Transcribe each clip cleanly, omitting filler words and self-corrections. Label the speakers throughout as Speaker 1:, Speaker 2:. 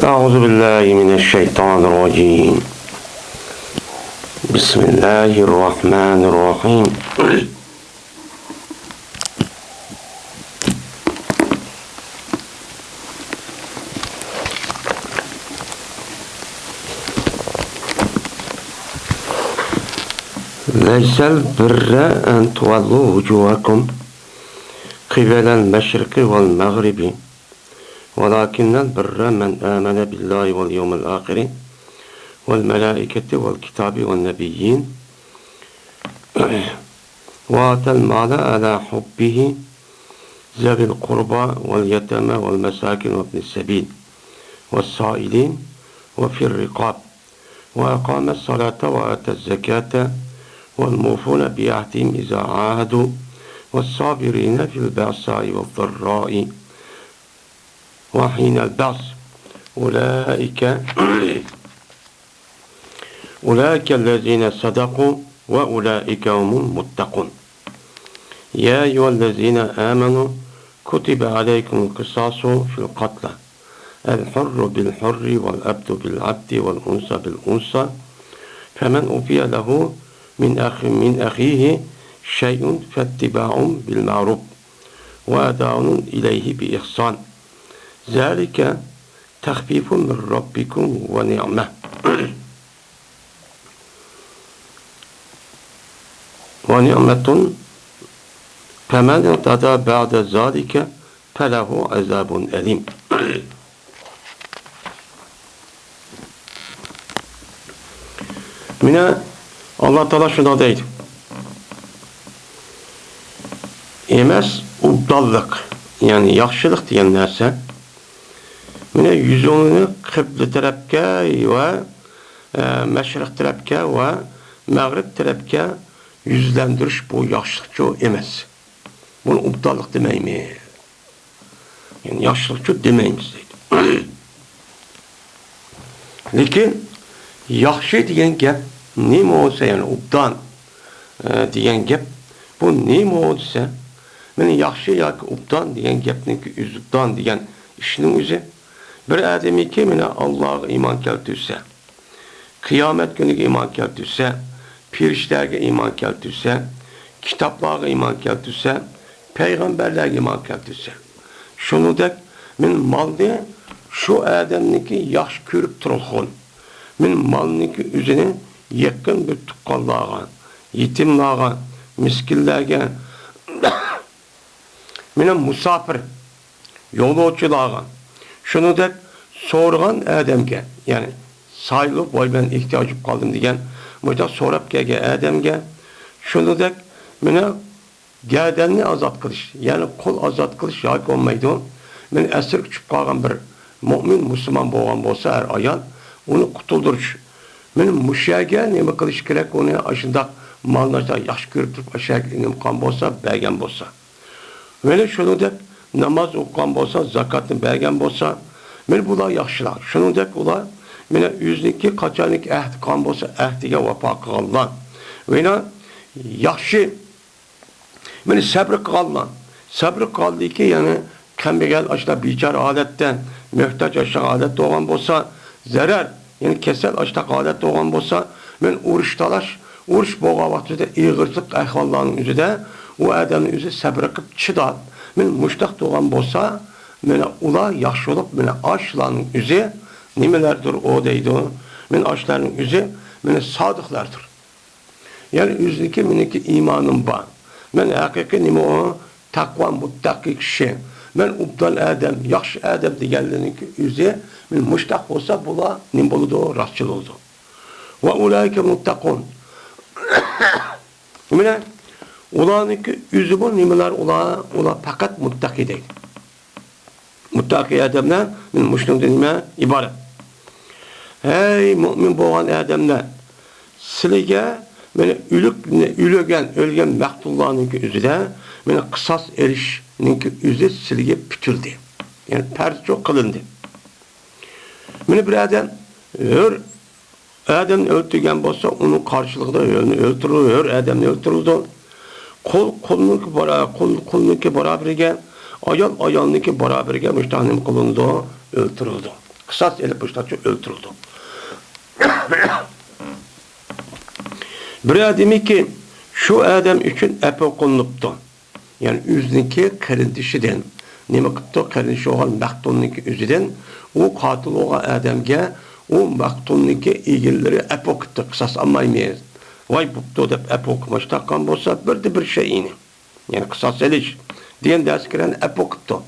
Speaker 1: أعوذ بالله من الشيطان الرجيم. بسم الله الرحمن الرحيم. ليس البر أن تولوا وجوهكم قبل المشرق والمغرب ولكن البر من آمن بالله واليوم الآخر والملائكة والكتاب والنبيين وآتى المال على حبه ذوي القربى واليتامى والمساكين وابن السبيل والسائلين وفي الرقاب وأقام الصلاة وآتى الزكاة والموفون بعهدهم إذا عاهدوا والصابرين في البأساء والضراء وحين البأس أولئك الذين صدقوا وأولئك هم المتقون. يا أيها الذين آمنوا كتب عليكم القصاص في القتلى الحر بالحر والعبد بالعبد والأنثى بالأنثى فمن أوفي له من أخيه شيء فاتباع بالمعروف وأداء إليه بإحسان ذلك تخفيف من ربكم ونعمة. ونعمة فمن اعتدى بعد ذلك فله عذاب أليم. Mine Allah Teala şuna deydi. Emas ubdallık yani yaxşılık degan narsa mine yüzünü kıble tarafga ve meşrik tarafga ve mağrib tarafga yüzlendiriş bu yaxşılıkçı emas. Bunu ubdallık demeymiz. Yani yaxşılıkçı demeymiz deydi. Lekin yaxşı degan gap nima olsa yani ubdan degan gap bu nima olsa meni yaxşı yoki ubdan degan gapniki ubdan degan ishning o'zi bir odamiki meni Allohga iymon keltirsa, qiyomat kuniga iymon keltirsa, firishtalarga iymon keltirsa, kitoblarga iymon keltirsa, payg'ambarlarga iymon keltirsa, shuningdek men molni shu odamniki yaxshi ko'rib turgan, men molniki o'zini yaqin bir tuqqanlarga, yetimlarga, miskinlarga, meni musafir yo'lovchilarga, shuningdek so'rgan odamga, ya'ni sayılıp voy ben ihtiyojim qoldim degan, bunda so'rab kelgan odamga, shuningdek meni gadanni ozod qilish, ya'ni qo'l ozod qilish yoki bo'lmaydi. Men asir tushib qolgan bir mu'min musulmon bo'lgan bo'lsa, har ayol uni qutuldirish. Men mushaga nima qilish kerak, uni ashundaq molnashda yaxshi ko'rib turib ashak nima qilgan bo'lsa, bergan bo'lsa. Meni shuningdek namoz o'qigan bo'lsa, zakotni bergan bo'lsa, men bular yaxshilar. Shuningdek ular meni o'ziniki qachonlik ahd qilgan bo'lsa, ahdiga vafo qilganlar. Meni yaxshi meni sabr qilganlar. Sabr qildiki, ya'ni kambag'al ashla bechora holatda, muhtoj ashla holatda bo'lgan bo'lsa, zarar, ya'ni kasal ashla holatda bo'lgan bo'lsa, men urush bo'lgan vaqtida ig'irlik ahvollarning o'zida u odamning o'zi sabr qilib chidab, men mushtaq bo'lgan bo'lsa, meni ular yaxshilik, meni ashlarning o'zi nimalardir o deydi. Men ashlarning o'zi meni sodiqlardir. Ya'ni o'ziniki meniki iymonim bor. Men haqiqiy nima o taqvo muttaqi kishi. Men ubdal odam, yaxshi odam deganlarniki o'zi men mushtaq bo'lsa, bular nima bo'ladi? Rostchil bo'ladi. Va ulayka muttaqun. Mana ularniki o'zi bu nimalar ular faqat muttaqi deydi. Muttaqi odamlar men mushundan nima iborat. Hey mu'min bo'lgan odamlar, sizlarga meni o'lgan maqtullarning o'zida meni qisos erishning o'zi sizlarga bitildi. Ya'ni farz qilindi. Meni bir odam o'ltirgan bo'lsa, uning qarshiligida o'ltirilur, odamni o'ltirildi. Qo'lniki barabariga, ayolniki barabariga mushtanim qilindi, o'ltirildi. Kısas elip muştaçı öldürüldü. Bir ademi ki şu adam için epokunluptu. Yani üzdeki karındişiden, nima kıptı karındishi olan maqtunniki üzüden, o katil olan adamga, o maqtunniki egilleri epokuttu, kısas almaymayız. Vay buptu dep epokmaş taqqan bolsa, bir şeyini. Yani kısas eliş. Diyen ders kiren epokuttu.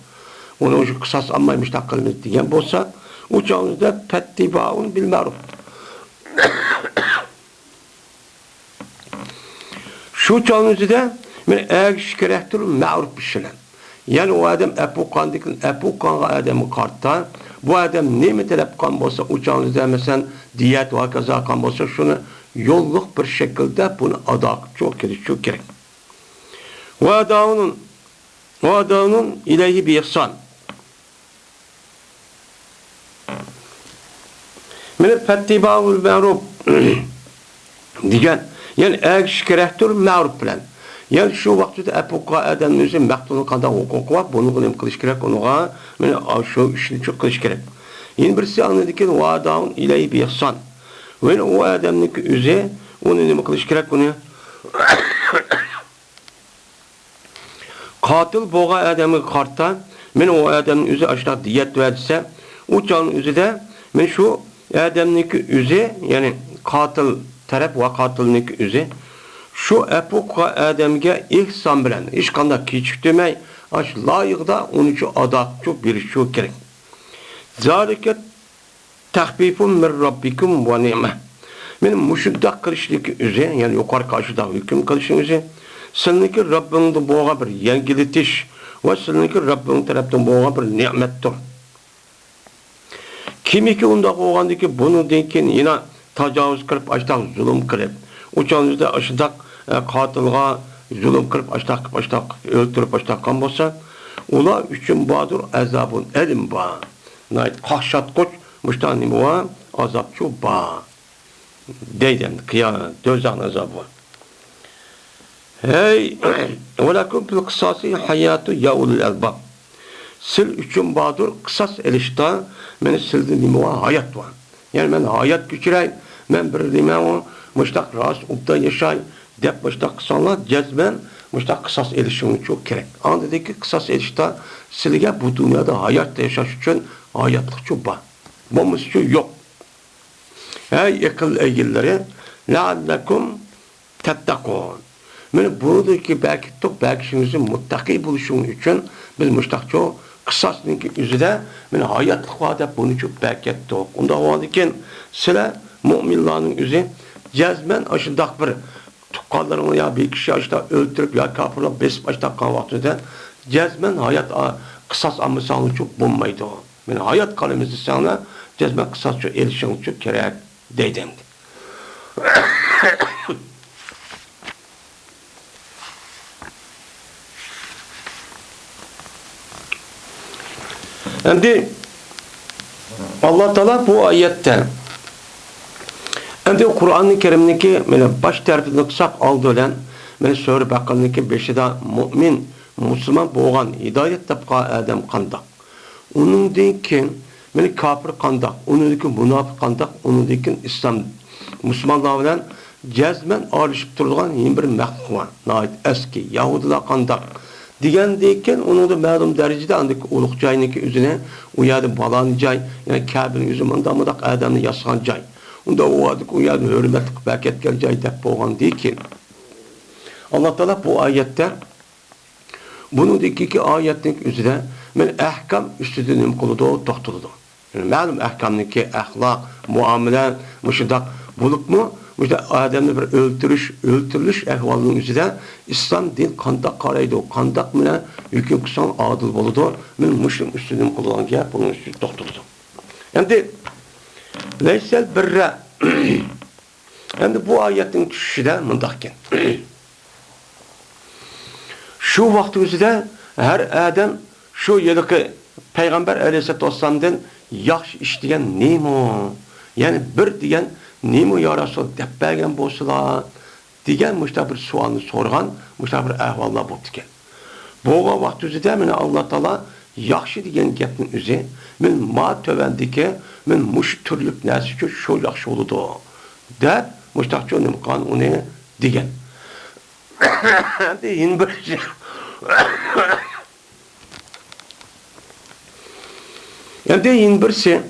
Speaker 1: Onu şu kısas almaymış taqqalımız diyen bolsa, o çağınızda pettibaun bil ma'ruf. Şu çağınızda men eğer kerektir ma'ruf bir şeyler. Yani o adam epokanga adamı kartta, bu adam ne mi talep kan bolsa, o çağınızda mesela diyet ve kaza kan bolsa, şunu yolluk bir şekilde bunu adak çok gerek. Ve adamın ilahi bir ihsan. Men fettiba'ul ma'ruf diyen, yani eğer kerektir ma'ruf bilen. Yani şu vaxtda epoka adamın özü maqtunu qanday huquqi var, bunu qilib qilish kerak, unuğa meni şu ishni çok qilish kerak. Yana birisi anladiki o adamın ilahi bir ihsan. Ve o adamniki özü onu nima qilish kerak, uni qatil bo'lgan adamga qarta men o adamning o'zi ashta diyet verse, o çağın özü de men şu adamniki özü, yani qatil taraf ve qatilniki özü şu epoka adamga ihsan bilen ish qanday kechiktirmay aş loyiqda uni şu adak çok berish kerak. Zalika tahfifun min rabbikum ve ni'ma. Men mushundaq qilishlik o'zi, yani yuqori qarshida hukm qilishing o'zi sizniki Rabbingdan bo'lgan bir yangilitish va sizniki Rabbing tarafdan bo'lgan bir ne'matdir. Kimiki unda bo'lgandiki bundan keyin yana tajovuz qilib, ashtaq zulm qilib, o'chanizda ashtaq qatilga zulm qilib, ashtaq o'ldirib ashtaqan bo'lsa, ular uchun bodur azabun elim ba. Nayt qahshatqoch mushtan nima azabchu ba. Deyden kıyamet dozan azabı. Hey, velakum bil kısası hayatı ya ulul albab. Sil üçün badur kısas elişta meni sildi nima hayat var. Yani men hayat güçürey, men bir nima muştaq ras ubda yaşay dep muştaq sanlar cezben muştaq kısas elişini çok gerek. Andaki kısas elişta silge bu dünyada hayat yaşaş için hayatlık çok var. Bomuz şu yok. Ey akıl egilleri la'allakum tettakun. Men buradaki belki şunuzun muttaki buluşun için biz muştakçı kısasniki üzere men hayatlık var da bunu çok belki ettik. Onda olandiken sizler müminlerin üzü cezmen aşındak bir tukkallarını ya bir kişi aşıda öldürüp ya kapırla besip aşıdakkan vaktinde cezmen hayat kısas amısanlığı çok bulmaydı. Men hayat kalemimizi sana cezmen kısasçı erişen çok gerek. Dedim. Şimdi Allah Teala bu ayette şimdi Kur'an-ı Kerim'deki baş tarafını kısak aldı olan Sure Bakara'daki 5'de mümin, Müslüman boğan, hidayet tapqa adam kandak. Onun deyken kafir kandak, onundaki münafık kandak, onundaki İslam Müslümanlar bilen cezmen ayrışıp durduğun yeni bir məxluq var. Nait eski Yahudiler kandak. Degandeyken onun da ma'lum derecede andaki uluq joyiniki üzerine u yerda balani joy, yani Kabe'nin yüzü mındamıdak adamni yasgan joy. Unda u yerda hürmetli qilib ketgan joy deb bo'lgandeyken Allah Teala bu ayette bunundaki ayetning üzerine men ahkam üstüde nim qildi, to'xtaldi. Yani ma'lum ahkamniki ahlak, muamele, müşidaq bulupmu, müşidaq adamni bir öldürülüş ahvalının üzerine İslam din qandaq qaraydı, qandaq bilan hüküm qilsan adil bo'ladi. Men müşrim üstüne qilgan gap bunun üstüne to'xtaldi. Endi leysel birra. Endi bu ayetin tushishida mundaqken. Şu vaqt o'zida her adam şu yilqi Peygamber Aleyhisselatü Vesselam'dan yaxshi ish degan nemo? Yani bir degan nemo ya Rasul deb bergan bo'lsalar degan muşta bir savolni so'rgan, muşta bir ahvollar bo'ldi ekan. Bu vaqt o'zida meni Alloh taolo yaxşı degan gapning o'zi men ma tövendiki men mush turlik narsa shu yaxshi bo'ladi deb mushtaqcho nimqon uni degan. Endi bir endi birsi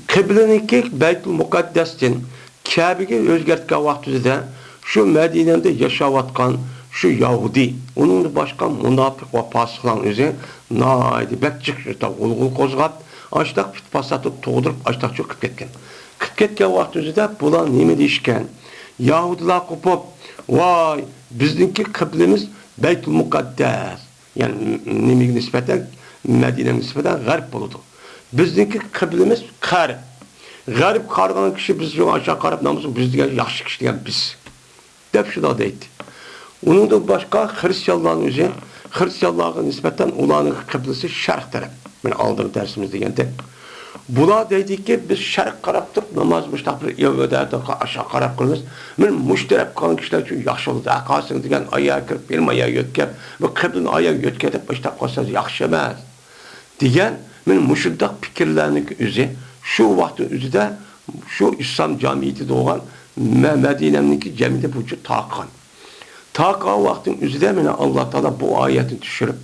Speaker 1: Kıblaniki Baytul Muqaddas'tin Kabe'ge özgertken vaktinde şu Medine'de yaşavatkan şu Yahudi, onun başka münafık ve fasıkların özü naidi bekçik şurada ulgul kozgat, açtak fitfasatı toğdurup açtak çok kıp ketken. Kıp ketken vaktinde bulan nemi deyişken, Yahudiler kopup, vay bizdeki kıblemiz Baytul Muqaddas, yani nemi nispeten Medine'nin nispeten garip buludu. Bizdeki kıblemiz garip. Garip kargan kişi biz şu aşağı karıp namazı biz diye yaxşı kişi diyen biz. Dep şu da deydi. Onun da başka Hristiyanların özü, Hristiyanların nispeten ulanın kıblesi şerq taraf. Ben aldığım dersimiz diyende. Bula deydi ki biz şerq karaptık namaz müştahbir evde aşağı karap kılırız. Ben müşterek kalan kişiler için yaxşı oldu. Akasın diyen ayağa kırıp benim ayağa götkep ve kıblinin ayağa götkep müştahbir kalsanız yaxşı emez. Diyen men müşuddak fikirlerinin özü şu vaktin özü de şu İslam camiyeti doğan Medine'ninki cemide bu takan. Takan vaktin özü de mene Allah Teala bu ayetini düşürüp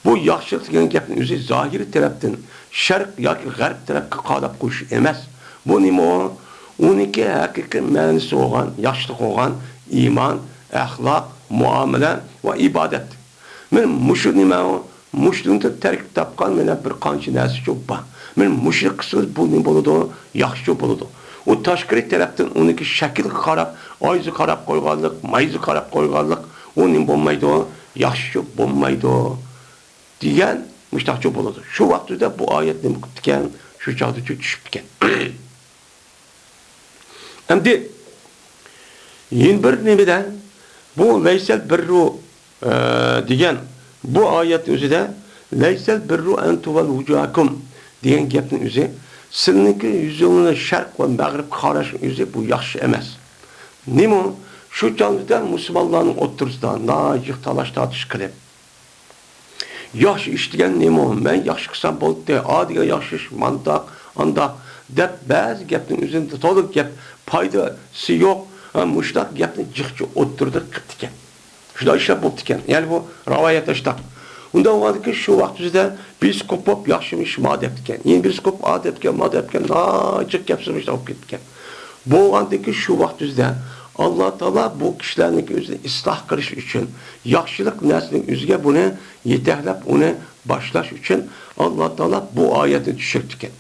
Speaker 1: bu yaxşılık degan gapning özü zahiri tarafdan şarq yoki g'arb tarafga qadab qo'yish emas. Bu nima o? Uniki haqiqiy ma'nosi bo'lgan, yaxshilik bo'lgan iymon, axloq, muomala va ibodat. Men mushu nima o? Muşluğunda terk tapkan mene bir qancha narsa çok bor. Men mushlik qilsangiz bu nima bo'ladi? Yaxshi bo'ladi. O tashqari tarafdan uniki shakl qarab, oyzi qarab qo'yganlik, mayzi qarab qo'yganlik, o nima bo'lmaydi? Yaxshi bo'lmaydi. Degan mushtaqcha bo'ladi. Shu vaqtda bu oyat nima qilgan? Shu chog'da tushib ketgan. Endi yin bir nimadan bu laysal birru degan bu ayet özüde leysel birru en tuval vucuhakum diyen gapning özü sizniki yüzününe şarq ve mağrib qarashing özü bu yaxshi emas. Nima? Shu chog'da musulmonlarning o'rtasida nojiq talash tortish qilib yaxshi ish degan nima? Men yaxshi qilsam bo'ldi, adiga yaxshi ish mandaq, andaq deb ba'zi gapning o'zida to'liq gap foydasi yo'q, mushtaq gapni jiqchi o'ttirdi qildi. Şurada işler buldu iken. Yani bu rivayet işte. Ondan vardı ki şu vaktimizde biskop yaxşımış madepken. Yeni biskop adepken, madepken, acık yapsırmış da okup gitken. Bu vardı ki şu vaktimizde Allah Teala bu kişilerin özüne ıslah kılış için, yaxşılık neslinin üzge bunu yeterlep onu başlaş için Allah Teala bu ayeti düşürtüken.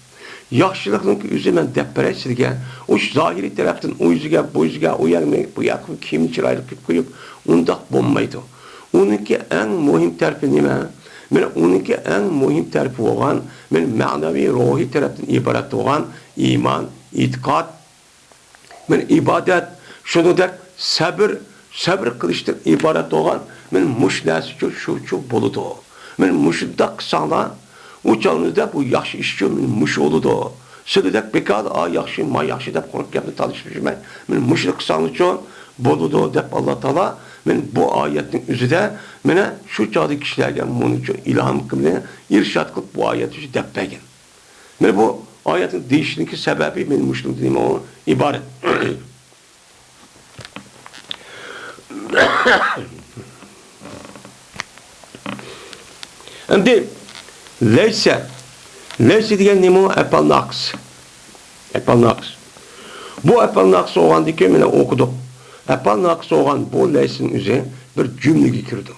Speaker 1: Yaxşılıkın üzümen depresilge, o zahiri taraftan o yüzüge, bu yüzüge, o yerine, bu yakın kimin çıraylık koyup, undaq bo'lmaydi. Uniki en muhim tarafi nima? Men uniki en muhim tarafi bo'lgan, men ma'naviy ruhiy tarafdan iborat bo'lgan iymon, e'tiqod, men ibodat, shuningdek sabr qilishdan iborat bo'lgan, men mush narsa shu bo'ladi. Men mushda qilsanglar, u chog'ingizda bu yaxshi ish uchun mush bo'ladi. Sizlar bekor yaxshi, ma yaxshi deb qo'rqib gapni talishmayman. Men mushni qilsanglar uchun bo'ladi deb Allah Teala men bu ayetin özüde mene şu çağdaki kişilerge bunun için ilham kılmaya irşad kılıp bu ayeti şu deppegen. Men bu ayetin değişikliğindeki sebebi benim müşlim dediğim o ibaret. Şimdi leyse diyen nemo epal naks. Epal naks. Bu epal naks oğandaki mene okuduk. Epal naqs olgan bu leysin üzeri bir cümlege kirdi.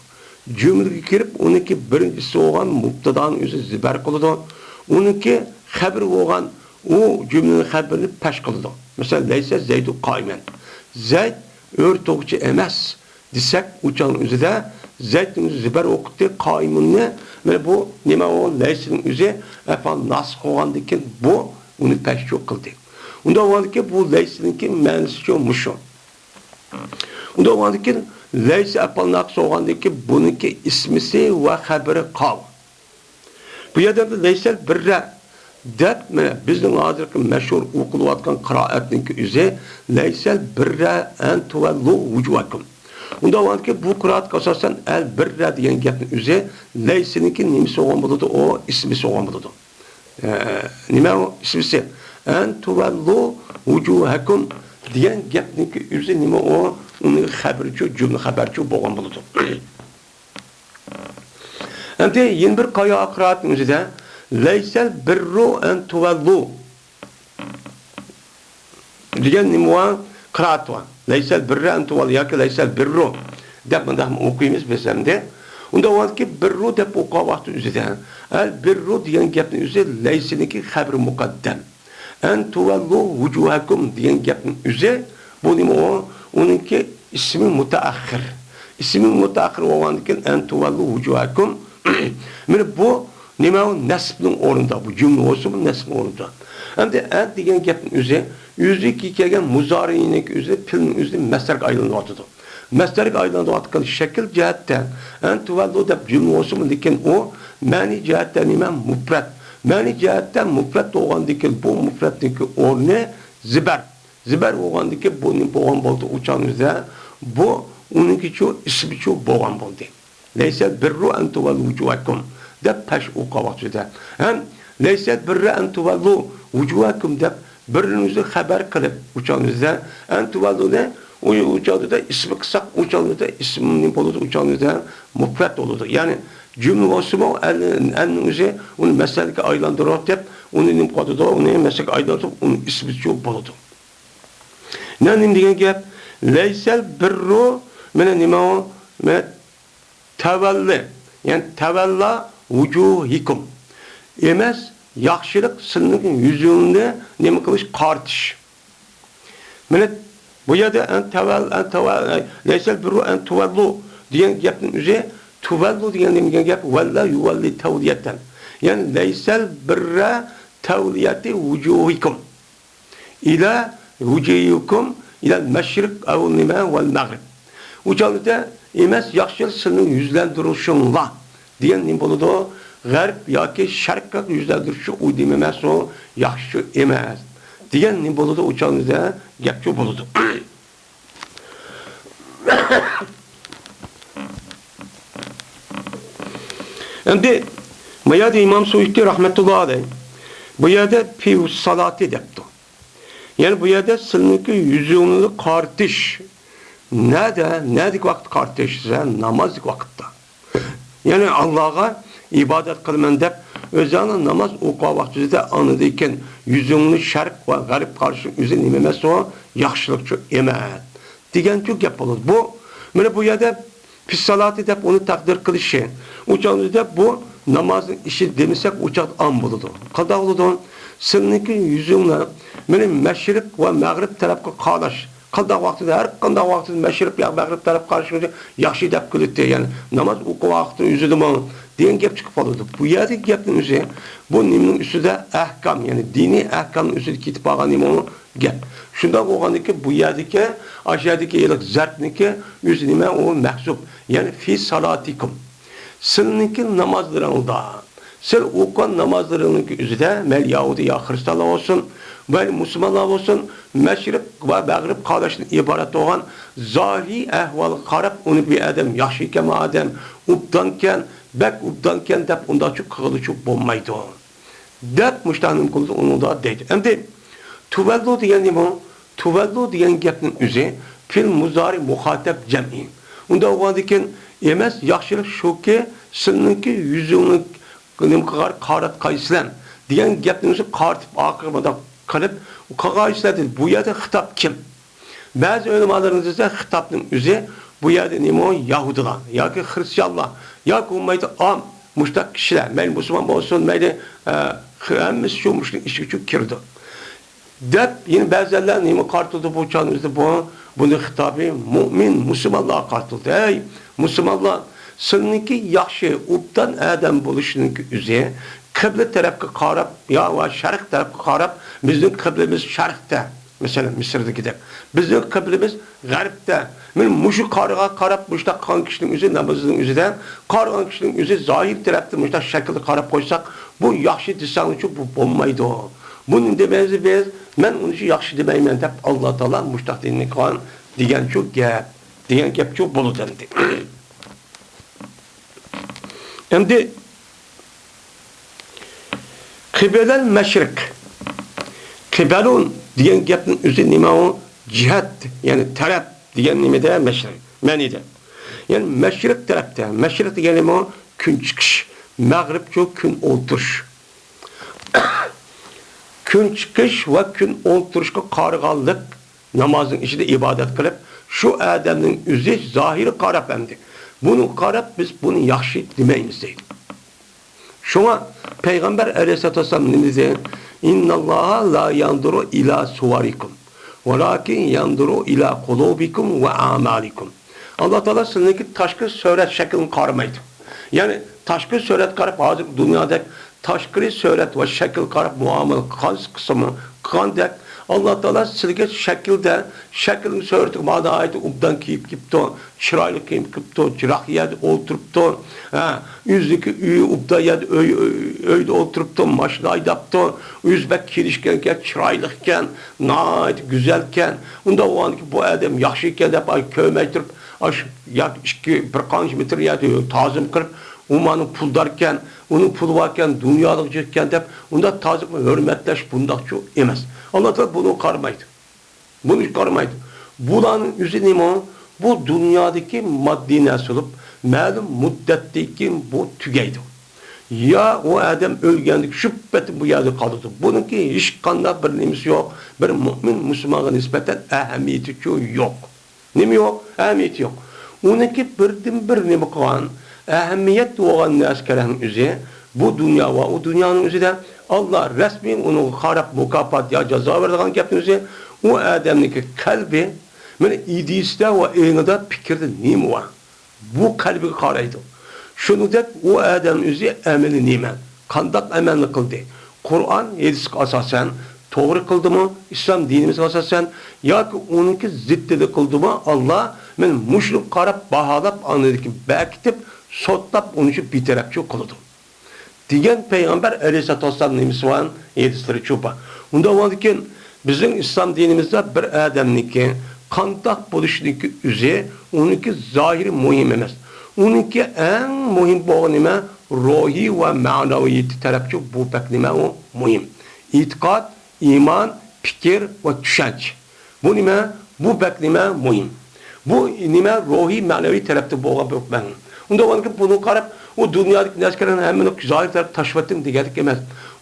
Speaker 1: Cümlege kirip onunki birincisi olgan mubtadanın özü zibar kılıdı. Onunki haber olgan o cümlenin haberini peş kılıdı. Mesela leyse zeydu qaymen. Zeyd örtoğucu emas desek uçanın özü de zeydin özü zibar okudu qaymunni. Ve bu nima o leysin özü epal naqs olgandaki bu onu peş çok kıldı. Onda olgandı ki bu leysininki mənisi çok muşu. Onda olgandı ki leysi epal naqs olgandı ki bununki ismisi ve haberi qav. Bu yerden de leysel birre dep bizning hozirgi mashhur o'qilayotgan qiroatning o'zi leysel birra an tuvallu vujuhakum. Unda varki bu kıraat asasen el birre diyen gapning o'zi leysiniki nimasi olgan bo'ladi, o ismisi olgan bo'ladi. Nima o ismisi? En tuvallu vujuhakum diyen gapninki o'zi nima o? Uni xabarchi, jumla xabarchi bo'lgan bo'ladi. Endi yeni bir qaya qiraatning o'zida leysel birru en tuvallu diyen nima qiraat var. Leysel birru en tuvallu yoki leysel birru deb bunday o'qiymiz biz hamda. Unda varki birru deb o'qigan vaqti o'zida el birru diyen gapning o'zi leysiniki xabri muqaddam. En tuvallu vujuhakum diyen gapning o'zi bu nima o? Onunki ismi mutaakhir. İsmi mutaakhir olgandan en tuvallu vujuhakum. Mana bu nima o? Nasbning o'rnida, bu jumla olsa bu nasbning o'rnida. Endi en degan gapning o'zi o'ziki kelgan muzarining o'zi filning o'zi masdarga aylanyapti. Masdarga aylanayotgan shakl jihatdan en tuvallu deb jumla olsa lekin o ma'ni jihatdan nima mufrat. Ma'ni jihatdan mufrat bo'lgandan bu mufratning o'rni zibar. Zibar bo'lgandan bu nima bo'lgan bo'ldi o'chanizda bu uniki chu ismi chu bo'lgan bo'ldi. Leysa birru an tuvallu wujuhakum deb pash o'qiyapti. Ham leysa birru an tuvallu wujuhakum deb birinizni xabar qilib o'chanizda an tuvallu ne o'chanizda ismi qilsak o'chanizda ismning bo'ladi o'chanizda mufrat bo'ladi. Ya'ni cümle olsun o elinin o'zi uni masalaga aylantirib deb uni nim qotida uni masalaga aylantirib uni ismi chu bo'ladi. Nima degan gap? Leysel birru mana nima o? Mana tavalli. Yani tavalla vujuhikum. Emas yaxshilik sizning yuzingni nima qilish qartish. Mana bu yerda an taval leysel birru an tuvallu degan gapning o'zi tuvallu degan gap valla yuvalli tawliyatan. Yani leysel birra tawliyati vujuhikum ila vujuhikum ila meşrik ev nima vel maghrib. Ucalda emas yaxshilik sizning yuzlantirishingla degan nim bo'ladi. G'arb yoki sharqqa yuzlantirishi u demas o yaxshi emas. Degan nim bo'ladi ucalda gap shu bo'ladi. Endi bu yerda İmam Suyuti rahmetullah aleyh bu yerda fi salati debdi. Yani bu yerda sizniki yüzünü qartish. Nedik vaqt qartish? Namazlik vaqtda. Yani Allah'a ibadet qilman deb o'zini namoz o'qigan vaqtida anıdayken yüzünü sharq va g'arb qarshi o'zi nima emas o yaxshilikchi emas. Degan chu gap bo'ladi. Bu mana bu yerda fi salati deb uni taqdir qilishi. O'chanda bu namazın işi demisek uçak an buludu. Qanday bo'ladi? Sizniki yüzüngni meni mashriq va mag'rib tarafga qarash. Qanday vaqtida har qanday vaqtida mashriq va mag'rib tarafga qarashni yaxshi deb qildi. Ya'ni namoz o'qish vaqti o'zida degan gap chiqib qoladi. Bu yerdagi gapning o'zi bu nimning ustida ahkam, ya'ni diniy ahkamning ustida ketib qolgan nima gap. Shunday bo'lgandiki bu yerdagi ashadagi iliq zartniki o'zi nima o mahsub, ya'ni fi salatikum. Sizniki namazlarında, siz o'qigan namazlarınınki üzerinde, mel Yahudi ya Hristiyanlar olsun, mel Müslümanlar olsun, mashriq va mag'rib qarashdan iborat bo'lgan zahiri ahvol qarab, uni bir adam yaxshi ekan, adam ubdanken, bak ubdanken deb unda çok qilish bo'lmaydi. Deb mushtanim qildi uni da deydi. Endi tuvallu degan nima? Tuvallu degan gapning o'zi fil muzari muxatab jam'i. Unda bo'lgandan emas yaxshilik shuki sizniki yuzingni qarat qayslan degan gapning o'zi qartib oqibada qilib qog'oysladi. Bu yerda xitob kim? Ba'zi ulamolarimizda xitobning o'zi bu yerda nima Yahudilar yoki Hristiyanlar yoki ummaydi am mushtaq kishilar, mayli musulmon bo'lsin, mayli hammasi shu mushlik ishi uchun kirdi. Deb yine ba'zilar nima qartildi bu chanimizda buni xitobi mo'min musulmonlar qartildi. Ey musulmonlar, sizniki yaxshi ubdan adam bo'lishiniki o'zi qibla tarafga qarab yo va sharq tarafga qarab, bizning qiblamiz sharqda, masalan Misrdagidek. Bizning qiblamiz g'arbda. Men mushu qoriga qarab mushta qilgan kishining o'zi namozining o'zidan qolgan kishining o'zi zohir tarafda mushta shaklga qarab qo'ysak, bu yaxshi desang uchun bu bo'lmaydi. Bunun deməyiz biz, mən onu yaxşı deməyimen deb Allah Taala müştaq dinini qan degan şu gap. degan gap çok bo'ladi endi. Endi qibelal mashriq. Qibelun degan gapning o'zi nima u? Cihat, yani taraf degan nimada mashriq. Ma'nida. Yani mashriq tarafda. Mashriq degani nima? Kun chiqish. Mag'rib çok kun o'tirish. Kun chiqish va kun o'tirishga qarag'anlik namozning ichida ibodat qilib, shu odamning o'zi zohiri qarab endi. Buni qarab biz buni yaxshi demaymiz deydi. Shunga payg'ambar alayhisolatu vasallam nima deydi? Innalloha la yanduru ila suvarikum, valakin yanduru ila qulubikum va a'malikum. Allah Teala sizniki tashqi surat shaklini qaramaydi. Yani tashqi surat qarab hozir dunyoda tashqi surat va shakl qarab muomala qismi qanday Allah Teala sizga shaklda shaklni surati ma'da aytib ubdan kiyib kipto, chiroyli kiyib kipto, jirahiyat o'tiribdi, yüzdeki uyi ubda yad uyda o'tiribdi, mashina haydabdi, o'zbek kelishgankan, chiroylikan, nayt güzelkan, unda o'anki bu odam yaxshi ekan deb ko'maytirib, bir qancha metr yadi ta'zim qilib, umanı puldarken, onun pulu varken, dünyalık cirken dep, onda tazim ve hürmetleş bundak çok emez. Allah Teala bunu karmaydı. Bunu karmaydı. Bulanın yüzü neymi? Bu dünyadaki maddi nesulup, malum müddetteki bu tügeydi. Ya o adam ölgendik, şüpheti bu yerde kalırdı. Bununki hiç kanda bir nimisi yok. Bir mümin Müslümana nispeten ehemmiyeti yok. Nemi yok? Ehemmiyeti yok. Onunki bir nemi kalan, ehemmiyet olan askerlerin üzeri, bu dünya ve o dünyanın üzeri Allah resmi onu harap mukafat ya ceza verdiğin gapın üzeri, o adamdaki kalbi, yani idiste ve eynede fikirde neymi var? Bu kalbi karaydı. Şunu da o adam üzeri emeli neymen, kandak emelini kıldı. Kur'an yedisi asasen, doğru kıldı mı? İslam dinimiz asasen, ya ki onunki ziddeli kıldı mı? Allah, yani müşrik karab bahalap anladı ki, bekitip, sotlap onu için biterek çok kılıdı. Diyen Peygamber Aleyhisselatü Vesselam nemisi var, yedisleri çupa. Onda vardı ki, bizim İslam dinimizde bir adamniki, kandak buluşundaki üzeri, onunki zahiri mühim emez. Onunki en mühim bu nime, ruhi ve manaviyeti tarafçı bu pek nime o mühim. İtikad, iman, fikir ve düşünce. Bu nime, bu pek nime mühim. Bu nime ruhi manevi tarafta bu olan ben. Onda var ki bunu karab, o dünyadaki neskerlerin hemen zahir taraf taşıvatın diyedik emez.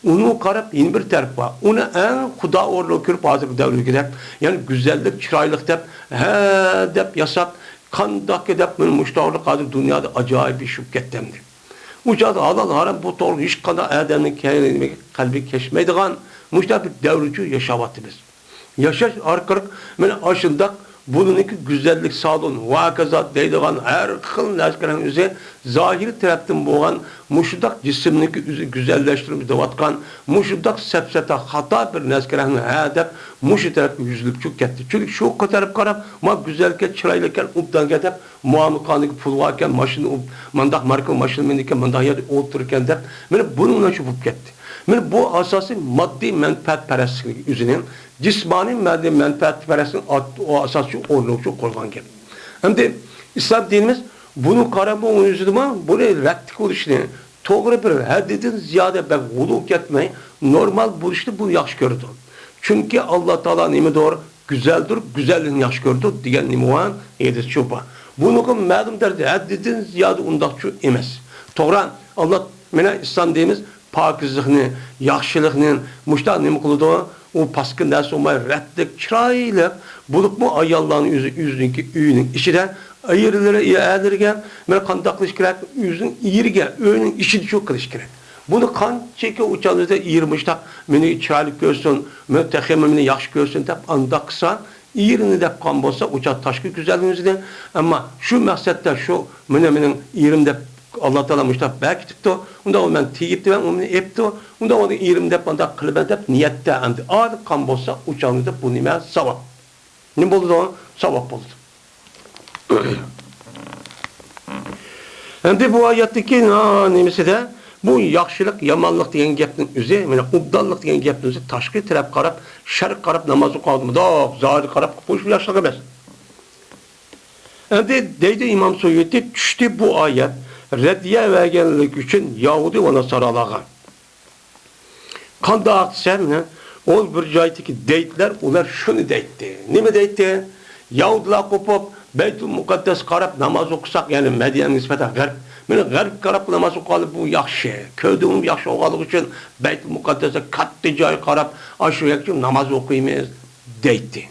Speaker 1: Onu karab yeni bir taraf var. Onu en kuda orlu körüp hazır devri gider. Yani güzellik, çıraylık dep, dep yasap, kandak edep, müştahırlık hazır dünyada acayip bir şüphettemdi. Ucada halal haram bu doğru hiç kadar adamın kalbi keşmeydiğen müştah bir devrici yaşavatı biz. Yaşaş arkalık, yani aşındak, bununki güzellik sağlığın, vakazat deydiğen her xil neskerin üzeri zahiri taraftan boğan, muşudak cisimdeki güzelleştirip devatkan, muşudak sepseta hata bir neskerin hedef, muşu tarafı yüzlük çok gitti. Çünkü şu kadar karab, ma güzelken, çıraylıken, uptan gidip, muamıkanlık pul varken, maşını, mandak marka maşını mendiken, mandak yerde otururken de, yani bununla çubup gitti. Yani bu asası maddi menfaat perestliği yüzünden, cismani maddi menfaat perestliğin o asası orluğu koygan gibi. Hem de İslam dinimiz bunu karabı onun yüzünden buraya rettik oluşunu, doğru bir haddedin ziyade ben uluk etmeyi, normal buluştu bunu yaxşı gördü. Çünkü Allah Teala nemi doğru güzeldir, güzelliğini yaxşı gördü diyen nemi var, edis çopa. Bunu məlum derdi, haddedin ziyade undakçı emez. Doğru Allah, mene İslam dinimiz, pakizliğini, yaxşılıqının, muşta nemi kılıdı o paskın dersi olmayı reddek, çıraylık, bulup mu ayalların yüzündeki üyünün içinden ayırıları eğilirken, böyle kandaklı işkirak, yüzün iyirgen, öğünün içini çok kıl işkirak. Bunu kan çeki uçağınızda iyirmişler, beni çıraylık görsün, beni tekemmemini yaxşı görsün, deyip andaksa, iyirini de kan bolsa, uçak taşkı güzelliğinizden, ama şu məqsəddə, şu benim iyirimde Allah Teala müştah belki tuttu. Onda o men tiyip de onu epti. Onda onu iyirimde banda kılben de niyette andi. Ağır kan bolsa uçağınızda bu nime savap. Ne buldu o? Savap buldu. Hem de bu ayetteki nemesi de bu yaxşılık, yamanlık diyen gepnin üzeri, yani ubdallık diyen gepnin üzeri taşkı taraf karab, şerk karab namazı kaldı mı? Zahiri karab, bu şu yaşlık emez. Endi deydi İmam Suyuti düştü bu ayet reddiye vergenlik için Yahudi ve Nasaralarga. Kanda aksem ol bir joydaki deytler ular şunu deydi. Nima deydi? Yahudilar kopup Beytul Mukaddes qarab namaz okusak yani Medine'ye nispeten garip. Meni garip qarab namaz okuqalı bu yaxshi. Köydüğüm yaxshi olğanlığı için Beytul Mukaddes'e katta joy qarab aşu yakın namaz okuymayız deydi.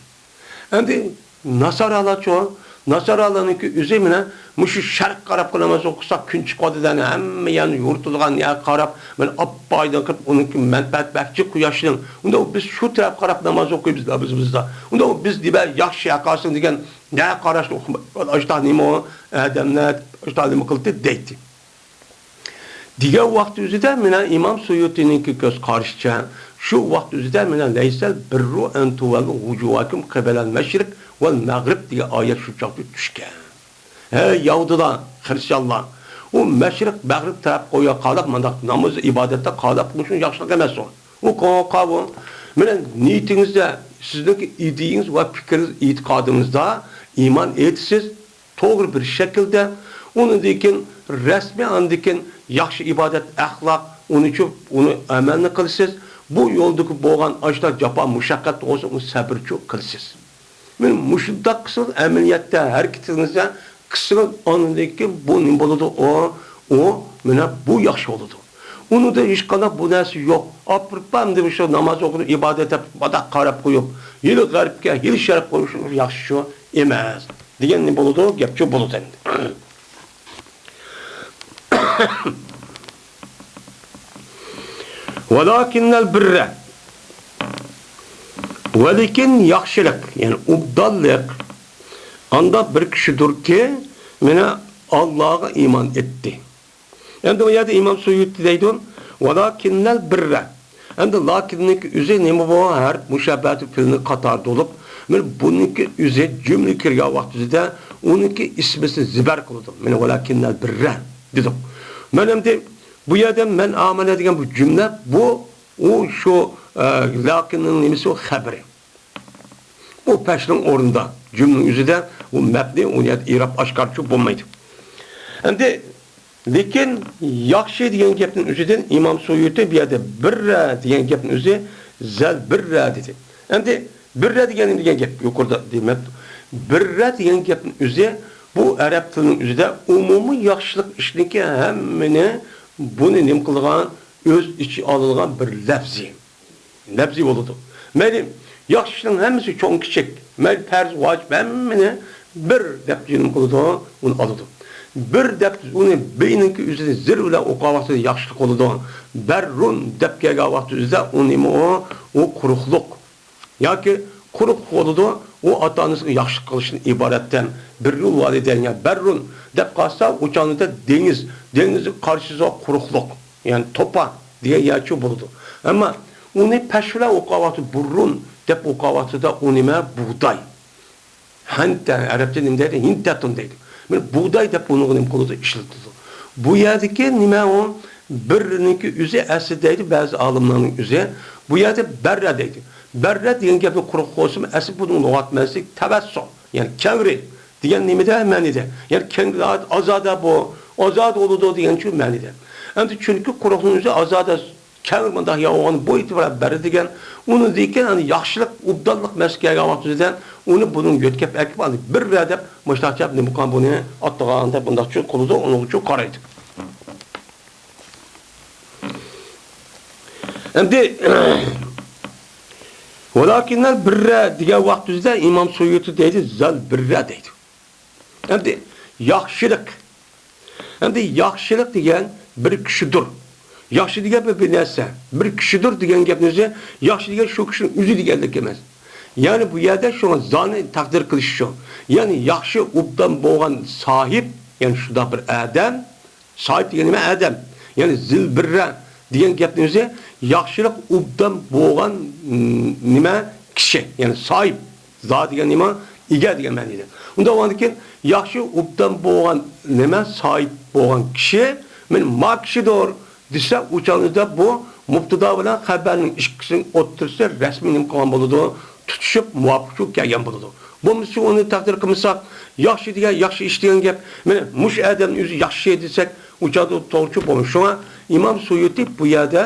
Speaker 1: Endi Nasaralar çoğu Nasaralarnınki üzümüne muşu şark qarab namaz okusak gün çıqadıdan hamma yani yurtulgan ya qarab men apbaydan qilib onunki menfaat bakçı quyoshning unda biz shu taraf qarab namaz o'qiymiz da bizda unda biz dibe yaxshi yaqasin degan ne qarashni ashta nima odamlar ashta nima qildi deydi. Diğer vaqt üzüde mena İmam Suyuti'ninki göz qarışça şu vaqt üzüde mena leysel birru en tuvallu vujuhakum qibelal meşrik vel mağrib diye ayet şu çaktı düşken. Hey Yahudilar, Hristiyanlar, o meşrik mağrib taraf koya qalab mandak namaz ibadette qalab qilishun yaxshilik emas o. O mena niyetinizde sizdeki ideyiniz ve fikriniz, itikadınızda iman etsiz, doğru bir şekilde onun dikin resmi andikin yaxshi ibadet, ahlak, onun için onu amelini kılsız. Bu yoldaki boğan açlar capa, muşakkat olsa onu sabırçı kılsız. Men muşuddak kısıl emeliyatte hareketinizde kısıl anındaki bu ne boludu o mena bu yaxshi oludu. Onu da hiç kadar bu nersi yok. Apırpam demiş o namaz okudu, ibadet edip, badak qarab koyup, yılı garipke, yılı şerif koyuşur, yaxshi şu emez. Diyen ne boludu? Gepçi boludu endi. Velakinnel birre velikin yaxşılık yani ubdallık anda bir kişidir ki mena Allah'a iman etti. Yani o yerde İmam Suyuti deydi velakinnel birre yani lakinlik üzeri nemi bu her müşabbeti filini katarda olup bununki üzeri cümle kirya vaktizde onunki ismisi ziber kıldı. Yani velakinnel birre dedim. Benim de bu yerden men amel edilen bu cümle bu o şu lakinin nemisi o haberi. Bu peşinin orunda cümlenin yüzüde bu mebni o niyet irab aşkarçı bulmaydı. Şimdi lekin yaxshi degan gapning o'zidan İmam Suyuti bu yerda birra degan gapning o'zi zal birra dedi. Endi birra degan gap yuqorida demak birra degan gapning o'zi bu arab tilining o'zida umumiy yaxshilik ishniki hammani buni nim qilgan o'z ichi olingan bir lafzi bo'ladi. Mayli yaxshilikning hammasi cho'ng kichik, mayli farz vojib hammani bir deb nim qiladi, uni oladi. Bir deb uni beyninki o'zida zir bilan o'qavaqti yaxshilik bo'ladi. Barrun deb kelgan vaqt o'zida uni o quruqlik yoki quruq bo'ladi. O ata-onasiga yaxshilik qilishdan iboratdan birrul valideyne berrun deb qalsa o'chonida dengizni qarshisiga quruqlik ya'ni to'pa degan yachi bo'ladi. Ammo uni pashla o'qavati burrun deb o'qavatida u nima buğday. Hanta arabcha nima deydi? Hintatun deydi. Men buğday deb uni nima qiladi? Ishlatadi. Bu yerdagi nima o birniki o'zi asli deydi ba'zi olimlarning o'zi. Bu yerda barra deydi. Berre degan gapni quruq qo'ysim, asli bunun lug'at ma'nosi tabassum, ya'ni kengri degan nimada ma'nida. Ya'ni kengri ozoda bu, ozod bo'ladi degan ma'nida. Endi chunki quruqning o'zi ozoda kengri bunday yog'on bu e'tibor berdi degan, uni degan hani yaxshilik, ubdallik maskaga vaqtida uni bunun yo'tkab akib oldi. Birra deb mushtaqchab nima qilgan buni otganda bunday chu qildi, uni uchun qaraydi. Endi Velakinler birre diye vaktizde İmam Suyuti deydi, zal birre deydi. Hem de yaxşılık. Hem de yaxşılık diyen bir kişidir. Yaxşı diyen bir neyse, bir kişidir diyen gepinizi, yaxşı diyen şu kişinin üzü diyenlik emez. Yani bu yerde şu an zanı takdir kılış şu. Yani yaxşı ubdan boğan sahip, yani şurada bir adam, sahip diyenime adam. Yani zil birre diyen gepinizi, yaxşılık ubdan boğan nima kişi yani sahip zat degan nima ega degan ma'noda. Unda o'ylayki yaxshi ubdan boğan nima sahip boğan kişi men ma kishidir desa o'chanida bu mubtada bilan xabarning ikkisini o'ttirsa rasmiy nim qilgan bo'ladi, tutuşup muvaffaq kelgan bo'ladi. Bo'lmasa uni taqdir qilmasak, yaxshi degan yaxshi ish degan gap, mana mush odamning o'zi yaxshi desak, uçadı to'g'ri bo'lmaydi. Shunga Imom Suyuti bu yerda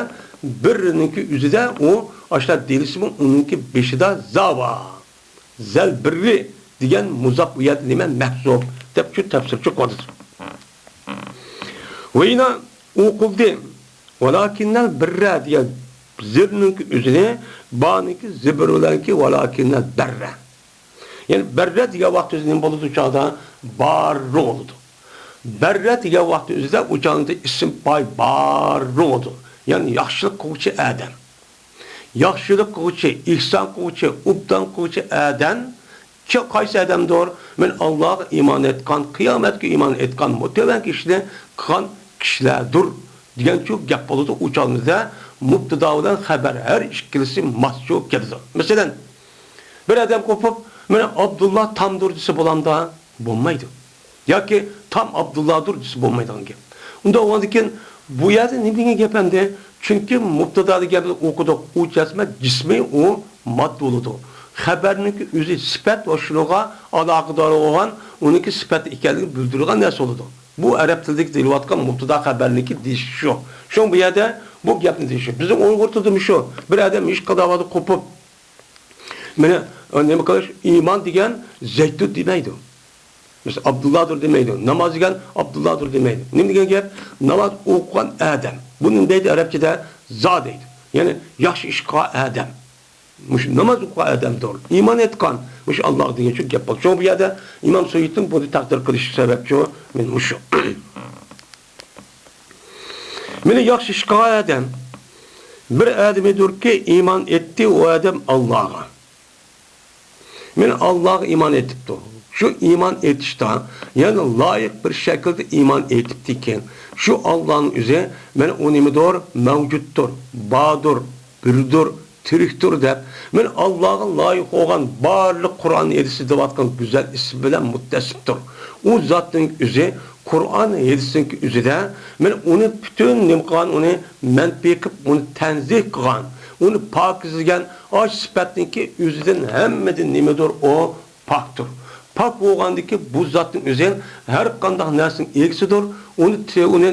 Speaker 1: biriniki o'zida u ashlar delisimi uniki beshida zava. Zal birri degan muzof u yerda nima mahzub deb shu tafsirchi qo'ydi. Va yana o'qildi. Valakinnal birra degan zirninki o'zini baniki zibrulanki valakinnal birra. Yani berre degan vaqt o'zining bo'ladi uchoqda barru bo'ladi. Berre degan vaqt o'zida uchoqda ism pay barru bo'ladi. Yani yaxshilik qiluvchi odam. Yaxshilik qiluvchi, ihson qiluvchi, ubdan qiluvchi odam ki qaysi odamdir? Men Allohga iymon etgan, qiyomatga iymon etgan muttavan kishini qilgan kishilardir degan shu gap bo'ladi uchoqda mubtado bilan xabar har ikkilisi mas'ul keladi. Masalan, bir odam qo'pib mana Abdullah tamdır dese bo'landa bo'lmaydi. Yoki tam Abdullah'dır dese bo'lmaydigan gap. Unda o'zikin bu yerda nimaga gap endi? Chunki mubtadada gapni o'qidik, u jasma jismi u modda bo'ladi. Xabarniki o'zi sifat va shunaqa aloqador bo'lgan, uniki sifat ekanligini bildirgan narsa bo'ladi. Bu arab tilidagi deyilayotgan mubtada xabarniki deyish shu. Shu bu yerda bu gapni deyish. Bizning Uyg'ur tilida shu. Bir odam ish qadavada qo'pib mana nima qilish iymon degan Zaydud demaydi. Mesela Abdullah'dır demeydi. Namaz degan Abdullah'dır demeydi. Nima degan gap? Namoz o'qigan odam. Bunun deydi Arapçada za deydi. Yani yaxshi ish qilgan odam. Mush namoz o'qigan odamdir. Iymon etgan. Mush Alloh degan shu gap bor. Shu bu yerda Imom Suyuti buni taqdir qilish sababchi men mushu. Meni yaxshi ish qilgan odam bir odamdirki iymon etdi o odam Allohga. Men Allah'a iman etipti. Şu iman etişten yani layık bir şekilde iman etiptiken şu Allah'ın üzerine men onimidir, mevcuttur, bağdır, birdir, tiriktir der. Men Allah'ın layık olan barlık Kur'an edisi devatkan güzel isim bilen muttesiptir. O zatın üzerine Kur'an edisinin üzerine men onu bütün nimkan onu menpekip onu tenzih kılan onu pakizlegen aç sifatınki yüzüden hemmedin nimedir o paktır. Pak olgandaki bu zatın üzerine her kandak nersin eksidir. Onu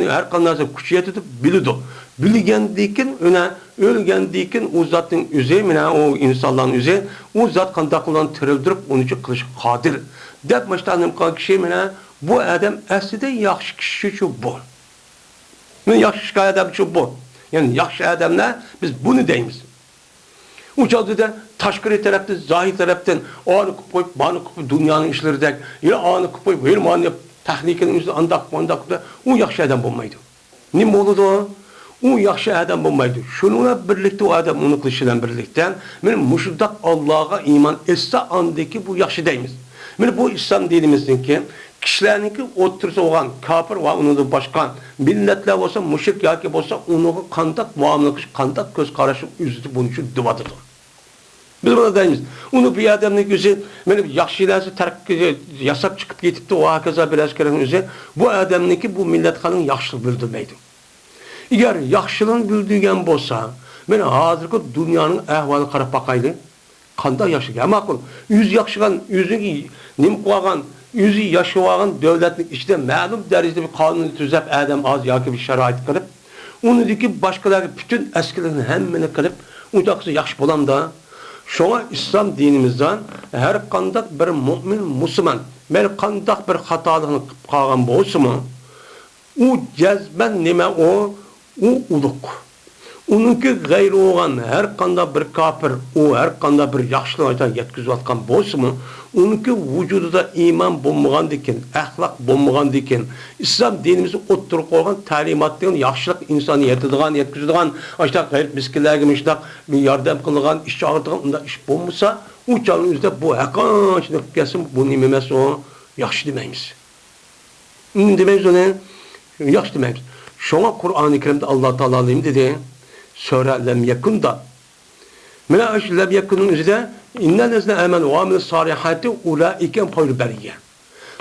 Speaker 1: her kandak nersin küçüyetidir, bilidir. Bilgendikin öne ölgendikin o zatın üzerine o insanların üzerine o zat kandaklarını tirildirip onu için kılıç kadir. Dep maçtanım kan kişi mine bu adam aslında yaxşı kişi şu bu. Men yaxşı adam şu bu. Yani yaxşı adamlar biz bunu deyimiz. Uçaldı da taşkiri taraftan, zahir taraftan anı koyup, bana koyup dünyanın işleri de ya anı koyup, hilmanı teknikin üstü andak da o yaxşı adam bulmaydı. Ne oldu o? O yaxşı adam bulmaydı. Şununla birlikte o adam onu kılışıyla birlikte benim muşuddak Allah'a iman etse andaki bu yaxşı deyimiz. Benim bu İslam dinimizin ki kişilerinki otursa olan kafir ve onu da başkan milletler olsa müşrik yaki olsa onu kandak muamele kandak göz karşı yüzü bunun için duvadıdır. Biz buna deyimiz. Onu bir adamın gözü benim yaxşılarsa terk yasak çıkıp gitipti o hakaza bir askerin özü bu adamınki bu millet halın yaxşılık bildirmeydi. Eğer yaxşılığın bildirgen olsa ben hazırki dünyanın ahvalı qarab bakaydı kandak yaxşı ama akıl yüz yaxşıgan yüzünü nim koygan yüzü yaşayan devletin içinde ma'lum derecede bir kanun tüzep adam az yoki bir şarait qilib unidiki başkaları bütün eskilerini hemmini qilib udaqsı yaxşı bolam da şoňa İslam dinimizden her kandak bir mümin Müslüman men kandak bir hatalygyny qilib qalgan bolsa-mı o cezben nime o uluk. Onunki gayri olan her kanda bir kafir, o her kanda bir yaxşılığa yetkizip atkan bolsa-mı, onunki vücudunda iman bulmagan diken, ahlak bulmagan diken, İslam dinimizi oturup koygan talimatların yaxşılık insanı yetkizdiğen, işte gayret miskinlerine bir yardım kılgan, iş çağırdıgan, onda iş bulmasa, o çağının üzerinde bu hakançlık kesin, bu nimemesi o yaxşı demeyimiz. Demeyiz ona, yaxşı demeyimiz. Şuna Kur'an-ı Kerim'de Allah Teala alayım dedi. Sure lem yakunda. Mena aş lem yakunun üzerinde innellezine amenu ve amilus salihati ulaike hayrul beriye.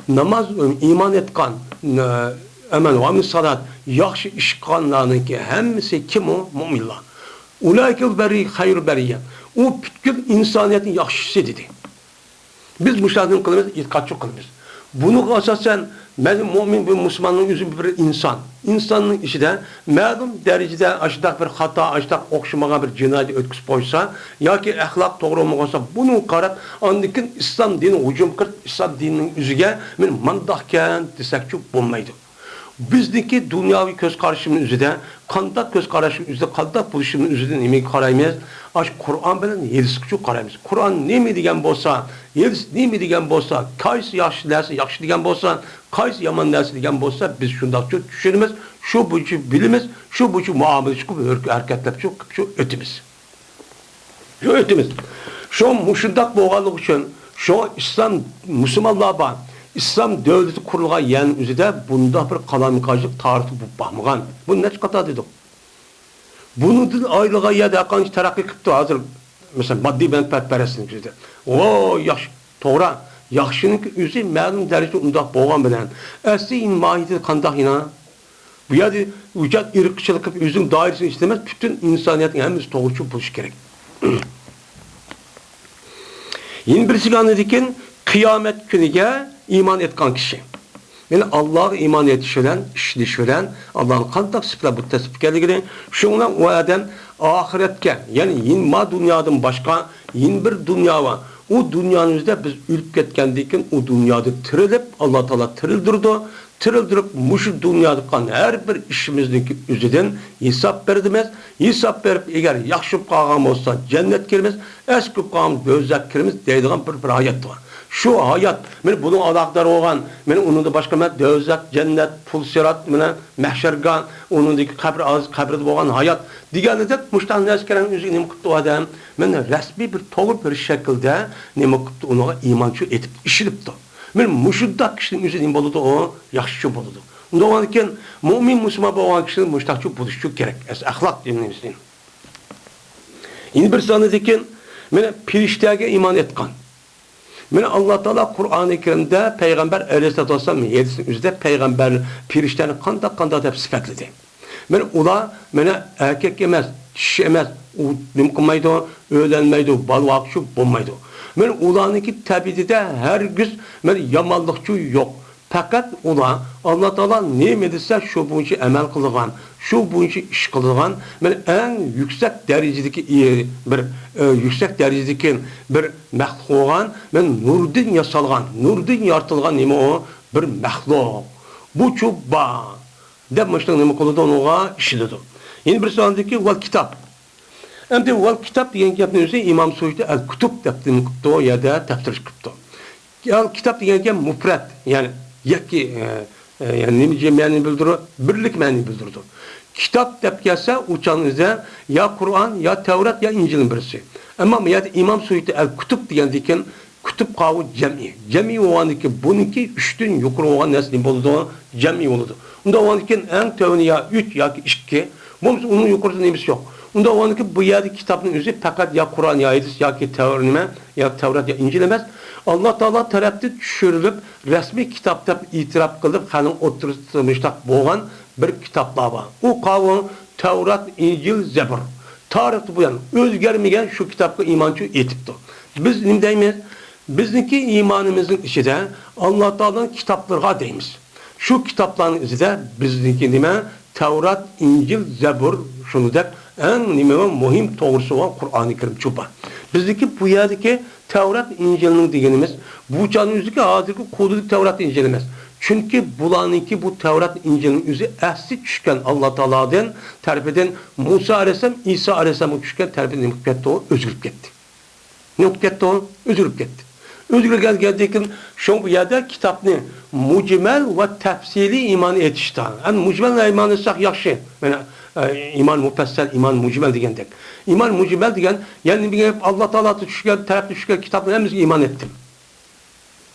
Speaker 1: Namaz iman etkan amenu ve amilus salihat yaxşı iş qilganlarniki hemmisi kim o? Mu'minlar. Ulaike beri hayrul beriye. O bütün insaniyetin yaxşısı dedi. Biz bu şahsın kılımız, itikatçı kılımız. Bunu asasen benim mümin bir Müslümanın yüzü bir insan. İnsanın işi de məlum derecede aşıdak bir hata, aşıdak okşumağa bir cinayet ötküsü koysa, ya ki ahlak doğru olmasa bunu karat, andikin İslam dini hücum kırt, İslam dininin yüzüge men mandahken desek bulmaydı. Bizdeki dünyavi göz karşımın üzerinde, kandak göz karşımın üzerinde, kandak buluşumun üzerinde yemek karayımız. Aş Kur'an bilen yelsikçu karayımız. Kur'an ne mi diyen bolsa, yelis ne mi diyen bolsa, kaysı yaxşı derse yaxşı diyen bolsa, kaysı yaman derse diyen bolsa, biz şundak çok düşünürüz, şu bucu bilimiz, şu bucu muamele, şu hareketler, şu ötümüz. Şu ötümüz. Şu muşundak boğalık için, şu İslam, Müslümanlar var. İslam devleti kurulgan yerin üzerinde bunda bir kalamikacılık tarihi bu bakmıgan. Bu ne çıkata dedik? Bunun aylığa ya da kanç terakki kıptı hazır. Mesela maddi ben perperesinin üzerinde. O yaxşı, doğru. Yaxşının üzeri məlum derecede undaq boğan bilen. Əsli mahiyeti kandak ina. Bu ya da vücut ırkçılık üzüm dairesini istemez. Bütün insaniyetin hemiz doğrucu buluş gerek. Yeni birisi anladıkken kıyamet günüge iman etkan kişi. Yani Allah'a iman etişilen, işlişilen, Allah'ın kandak sıfırla bu tesbihkerliğini, şundan o adam ahiretke, yani yine dünyadan başka, yine bir dünya var. O dünyanızda biz ülüp ketkendikken o dünyada tirilip, Allah Teala tirildirdi, tirildirip, muşu dünyada kan her bir işimizdeki üzerinden hesap verdimiz. Hesap verip eğer yaxşı kalğan olsa cennet kirimiz, eski kalğan bözlek kirimiz deydiğen bir hayat var. Şu hayat, men bunun adakları olan, men onun da başka men dözek, cennet, pul sirat, men mahşergan, onun da kabrede olan hayat. Diğerinde muştan neskeren üzü ne muktu adam, men resmi bir doğru bir şekilde ne muktu ona imançı etip işilipti. Men muşuddak kişinin üzü ne boludu o, yaxşı boludu. Onda olan iken mümin Müslüman olan kişinin muştakçı buluşçu gerek. Ahlak dinlemizden. Yine bir sanıdikken men piriştege iman etkan. Mene Allah Teala Kur'an-ı Kerim'de Peygamber Aleyhisselatü Vesselam yedisinin üzerinde Peygamber pirişlerini kanda hep sıfatledi. Mene ula mene erkek emez, kişi emez, nimkınmaydı, öğlenmeydi, balvakçı bulmaydı. Mene ulanınki tabidide her güz mene yamallıkçı yok. Fakat ula Allah Teala ne medise şu bunca emel kılgan, şu bunca iş kılgan, men en yüksek derecedeki bir yüksek derecedeki bir mahluk men nurdin yasalgan, nurdin yaratılgan neme o bir mahluk. Bu çuba demişler neme kıldı ona işledi. Yeni bir sondaki vel kitap. Hem de vel kitap diyen gapın üzerine İmam Suyuti el kutub deptin kutbu ya da tefsir kutbu. Ya kitap diyen gap mufrad yani yaki yani ne cemiyeni bildirir, birlik meni bildirir. Kitap dep gelse uçanızda ya Kur'an ya Tevrat ya İncil'in birisi. Ama ya İmam Suyuti el-Kutub diyen kutup kavu cemi. Cemi olan ki bununki üçtün yukarı olan nesli buldu cemi oldu. Onda olan ki en tevni ya 3 ya 2. Onun yukarıda neymiş yok. Onda olan ki bu yerde kitabın üzeri fakat ya Kur'an ya hadis ya ki Tevrat ya İncil emez. Allah Teala tarafta düşürülüp resmi kitapta itiraf kılıp hanım oturtmuştak boğan bir kitaplar var. O kavun Tevrat, İncil, Zebur. Tarihte bu yani özgermeyen şu kitapka imancı etipti. Biz ne deyimiz? Bizdeki imanımızın işi de Allah Teala'nın kitaplarına deyimiz. Şu kitapların işi de bizdeki nime Tevrat, İncil, Zebur şunu da en mühim doğrusu olan Kur'an-ı Kerim çuba. Bizdeki bu yerdeki Tevrat İncil'inin diyenimiz, bu canın yüzüki hazırki koduluk Tevrat İncil'imiz. Çünkü bulanınki bu Tevrat İncil'inin yüzü əsli düşken Allah Teala'dan terp eden Musa Aleyhisselam, İsa Aleyhisselam'a düşken terp eden mükemmette o özgürüp gitti. Ne mükemmette o? Özgürüp gitti. Özgürüp geldiğinden şu bu yerde kitabını mucmel ve tefsili iman etişten. Yani mucmel iman etsek yaxşı. Yani iman müfessel, iman mucmel diyendik. İman mucmel diyen, yani Allah Teala düşken, taraf düşken kitabına hepimiz iman ettim.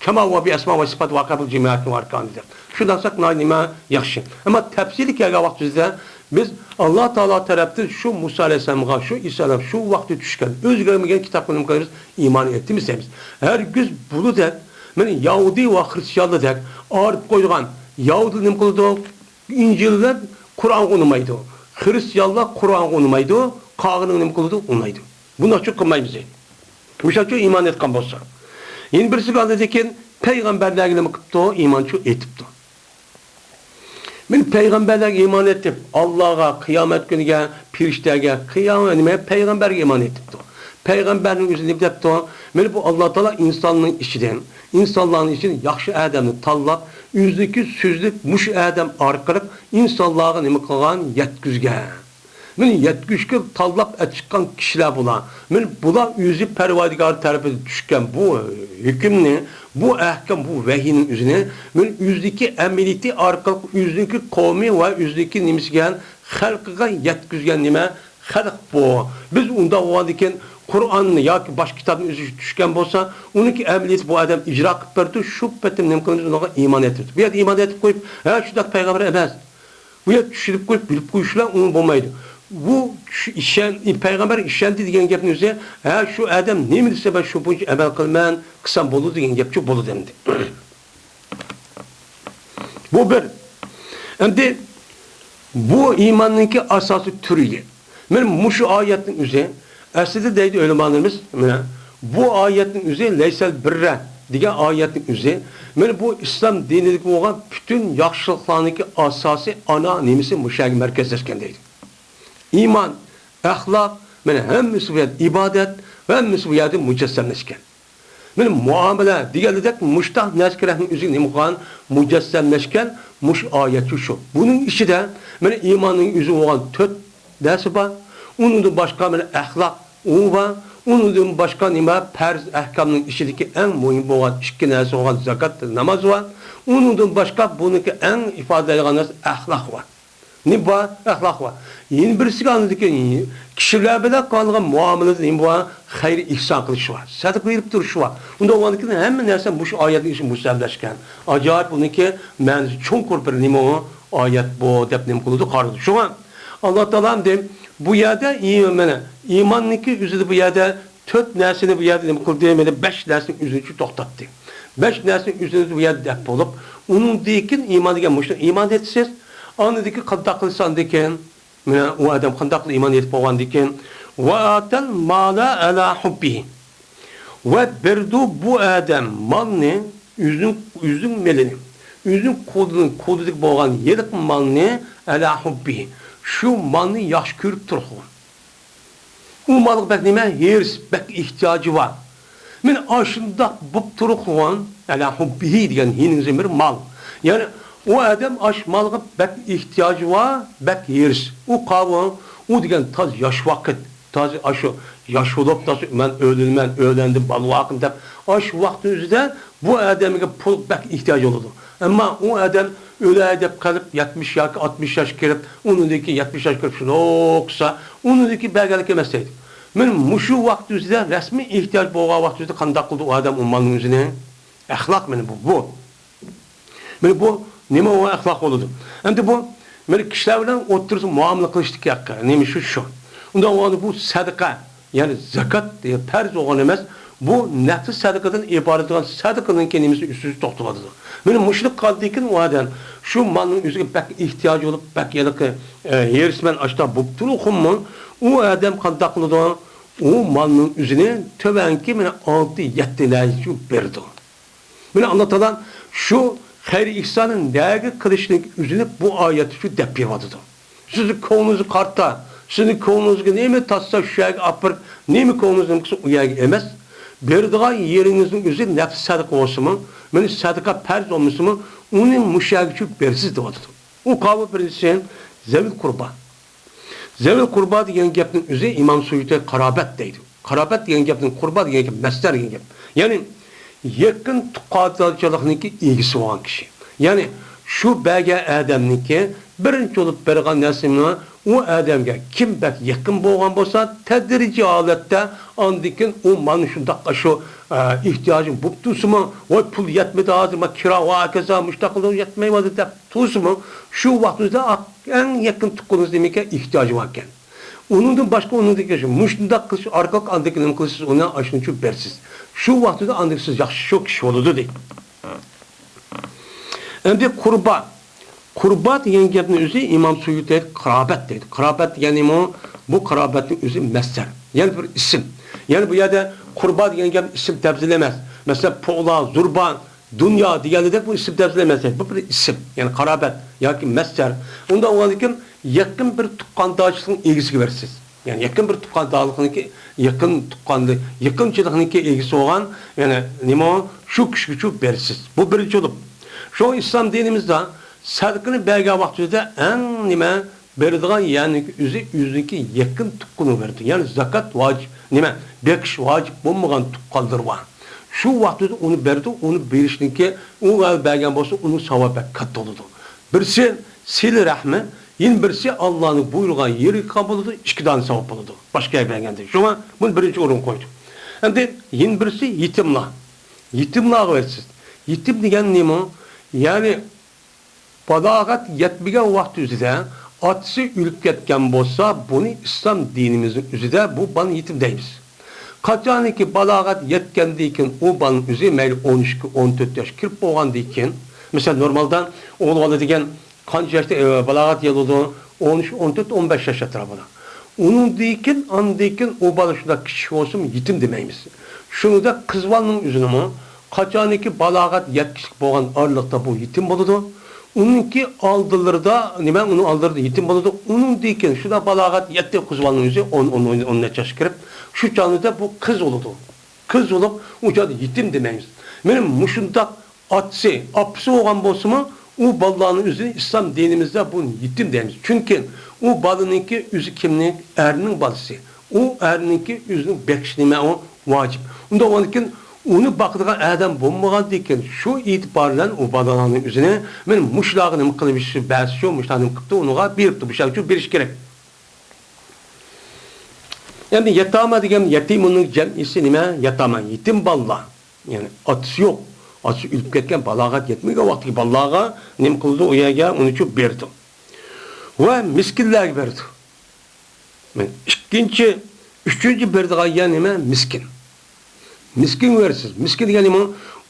Speaker 1: Kemal ve bi esma ve sıfat ve kabul cemiyatı var kandidir. Şuradan sak nime yaxşı. Ama tefsili ki vaxtımızda biz Allah Teala tarafından şu Musa Aleyhisselam'a, şu İsa Aleyhisselam, şu vakti düşken, özgürlüğümüzden kitaplarını kadar iman ettiğimiz. Her güz bunu da, yani Yahudi ve Hristiyanlı da ağırıp koyduğun, Yahudi ne koyduğu, İncil'de Kur'an konumaydı. Hristiyanlar Kur'an konumaydı, Kağının ne koyduğu onaydı. Bunu açık kılmayız. Müşaçı iman etken bolsa. Yeni birisi kaldı ki peygamberlerine mi kıptı, imançı etipti. Ben peygamberlerine iman ettim. Allah'a, kıyamet günüge, pirişlerge, kıyametime peygamberge iman etipti. Peygamberin yüzünü bilipti. Ben bu Allah Teala insanlığın işinden, insanların için yaxşı adamını tallap, yüzdeki sözlük muş adam arkalık insanlığa nime kılgan yetküzgen. Men yetküşke tallap çıkan kişiler bula. Men bula yüzü Pervadigar tarafı düşken bu hükümni, bu ahkam, bu vehinin yüzüne men yüzdeki emeliyeti arkalık yüzdeki kavmi ve yüzdeki nimisgen halkıga yetküzgen nime halk bu. Biz onda o diken Kur'an'ı ya ki baş kitabın yüzü düşken bolsa, onunki emeliyeti bu adam icra kıp berdi, şu betim nemkınız ona iman ettirdi. Bir yerde iman etip koyup, ha şu da peygamber emez. Bu yerde düşürüp koyup, bilip koyuşlar onu bulmaydı. Bu peygamber işendi diyen gapni üzere şu adam ne mi dese ben şu bunca emel kılmayan kısam bolu diyen gapçı bolu demdi. Bu bir. Şimdi bu imanınki asası türüye. Ben şu ayetin üzere aslında deydi ölemanlarımız bu ayetin üzere leysel birre diye ayetin üzere bu İslam dinideki olan bütün yaxşılıklarındaki asası ana nemisi müşahit merkezleşkendeydi. İman, ahlak, hemmisi bu yerde ibadet ve hemmisi bu yerde mücessemleşken. Muamele, diğerledek muştah neskerehinin üzerine mukan mücessemleşken muş ayeti şu. Bunun işi de imanın üzerine olan tört dersi var. Onun da başka ahlak o var. Onun da başka perz ahkamının işideki en mühim olan iki neresi olan zakat namaz var. Onun da başka bununki en ifade edilen ahlak var. Ne var? Ahlak var. Yeni birisi anladı ki kişiler bile kalınan muamelede ne var? Hayır ihsan kılışı var. Sadık verip duruşu var. Onda o anladı ki hemen nereden bu şu ayetin için müsebleşken. Acayip bununki men çok korkar ne o ayet bu depnem kılıdı kardı. Şu an Allah Teala dem bu yerde imanınki üzerinde bu yerde dört nersini bu yerde ne kıldı demedi 5 nersini üzerinde toktattı. 5 nersini üzerinde bu yerde dep olup onun dikin iman diye müşte iman etsiz anladaki kandaklısan diken o adam kandaklı iman edip olan diken ve atel mala ala hubbihi ve berdu bu adam malını üzüm melini üzüm koduduk boğan yedik malını ala hubbihi şu malını yaş körüp durğun o malı bek nime hers bek ihtiyacı var men aşında bup durğun ala hubbihi diyen hinin bir mal yani o adam aş malga bek ihtiyacı var, bek yeriz. O kavun, o diyen taz yaş vakit, taz aşı yaş olup da ben öğlendim, bal vakit dep. Aş vakti üzerinde bu adamın pul bek ihtiyacı oldu. Ama o adam öyle edip kalıp 70 yaş, 60 yaş gelip, onundaki 70 yaş gelip şunu oksa, onundaki belgelik emeseydi. Ben şu vakti üzerinde resmi ihtiyaç boğa vakti üzerinde kandak kıldı o adam o malın üzerine. Ahlak benim bu. Ben bu neme o ahlak oldu. Hem de bu kişilerle oturup muamele kılıştık yakka. Neymiş şu. Ondan o bu sadaka yani zakat diye perz olan emez. Bu nefis sadakadan ibaret olan sadakanın kendimizi üstüne topladı. Benim müşrik kaldıyken o adam şu malın üzerine pek ihtiyacı olup pek yalık yerismen açta buptulu kummu o adam kaldaklıdı o malın üzerine töbenki 6-7 lâyıcı verdi. Beni anlatılan şu hayır ihsanın değerli kılışının üzerine bu ayeti şu depi vardı. Sizin kolunuzu kartta, sizin kolunuzu ne mi tatsa şüyek apır, ne mi kolunuzun kısa uyarı emez. Berdiğen yerinizin üzerine nefis sadık olsun mu, beni sadıka perz olmuş mu, onun müşahıcı bersiz de vardı. O kavga birisi zevil kurba. Zevil kurba diyen gepinin üzerine İmam Suyuti karabet deydi. Karabet diyen gepinin kurba diyen gep, mesler diyen gep. Yani yakın tukadalcılıkniki ilgisi olan kişi. Yani şu belge adamniki birinci olup bergan nesimine o adamga kim bek yakın boğan bolsa tedrici alette andikin o man şundakka şu ihtiyacın buptusumu o pul yetmedi hazırma kira ve akeza müştakılığın yetmeymedi de tusumu şu vaktimizde en yakın tukunuz demeke ihtiyacı varken. Onun başka onun da geçiyor. Müştündak kılıç, arkalık andakinin kılıçsız ona aşın çünkü bersiz. Şu vaktimizde andaksız yaxşı çok kişi oldu değil. Hem de kurba. Kurba diyen gebinin üzeri İmam Suyuti karabet dedi. Karabet yani bu karabetin üzeri mesler. Yani bir isim. Yani bu yerde kurba diyen gap isim tebzilemez. Mesela poğla, zurban, dünya diğerleri de bu isim tebzilemez. Bu bir isim. Yani karabet, yani mescer. Onda olan ki yakın bir tukkandağçılığın ilgisi versiz. Yani yakın bir tukkandağçılığınki yakın tukkandı, yakınçılığınki ilgisi olan yani nima o? Şu küçük versiz. Bu birinci olup. Şu İslam dinimizde sadkını belge vaktinde en nime berdiğen yani yüzündeki yakın tukkunu verdi. Yani zakat vacip. Nime? Bekiş vacip olmayan tukkaldır var. Şu vaktinde onu berdi, onu berişinki o belgen olsa onun savabı kat oldu. Birisi sil rahmi, yine birisi Allah'ın buyurgan yeri kabul oldu, iki tane savab oldu. Başka bir belgende. Şu an bunu birinci orun koydu. Hem yine birisi yetimler. Yetimler versiz. Yetim diyen nime? Yani balagat yetmegen vakt üzere atısı ülüp ketken bolsa bunu İslam dinimizin üzere bu bana yetim deymiz. Kaçan ki balagat yetkendiyken o banın üzeri meyli 13-14 yaş kirip boğan deyken mesela normalden oğlu degen kaç yaşta balagat yılıdı 13-14-15 yaş etrafına. Onun deyken andayken o bana şurada kişi olsun yetim demeyimiz. Şunu da kızvanın üzerine mi? Kaçan ki balagat yetkişik boğan ağırlıkta bu yetim boludu. Onunki aldıları da, ben onu aldırdı yetim boludu. Onun deyken şurada balagat yetti kızvanın üzeri 10 yaş kirip şu canlıda bu kız oldu. Kız olup ucadı yetim demeyimiz. Benim muşundak atsı, apsı olan bolsumu o balığının üzerine İslam dinimizde bunu yetim deyimiz. Çünkü o balığınki üzü kimlik erinin balısı. O erininki üzünün bekşinime o vacip. Onda onunkin onu baktığa adam bulmagan deyken şu itibarla o balığının üzerine benim muşlağını kılıp işi bərsi şu muşlağını kıptı onuğa biripti. Bu şey bir iş gerek. Yani yatama degen yetimunun cem'isi nime? Yatama, yetim balla. Yani atısı yok. Atısı ülüp ketken balagat yetmeyge vakti ballağa nim kıldı o yerge onu için berdi. Ve miskinler berdi. Üçüncü berdiği yer nime? Miskin. Miskin versiz. Miskin degen nime?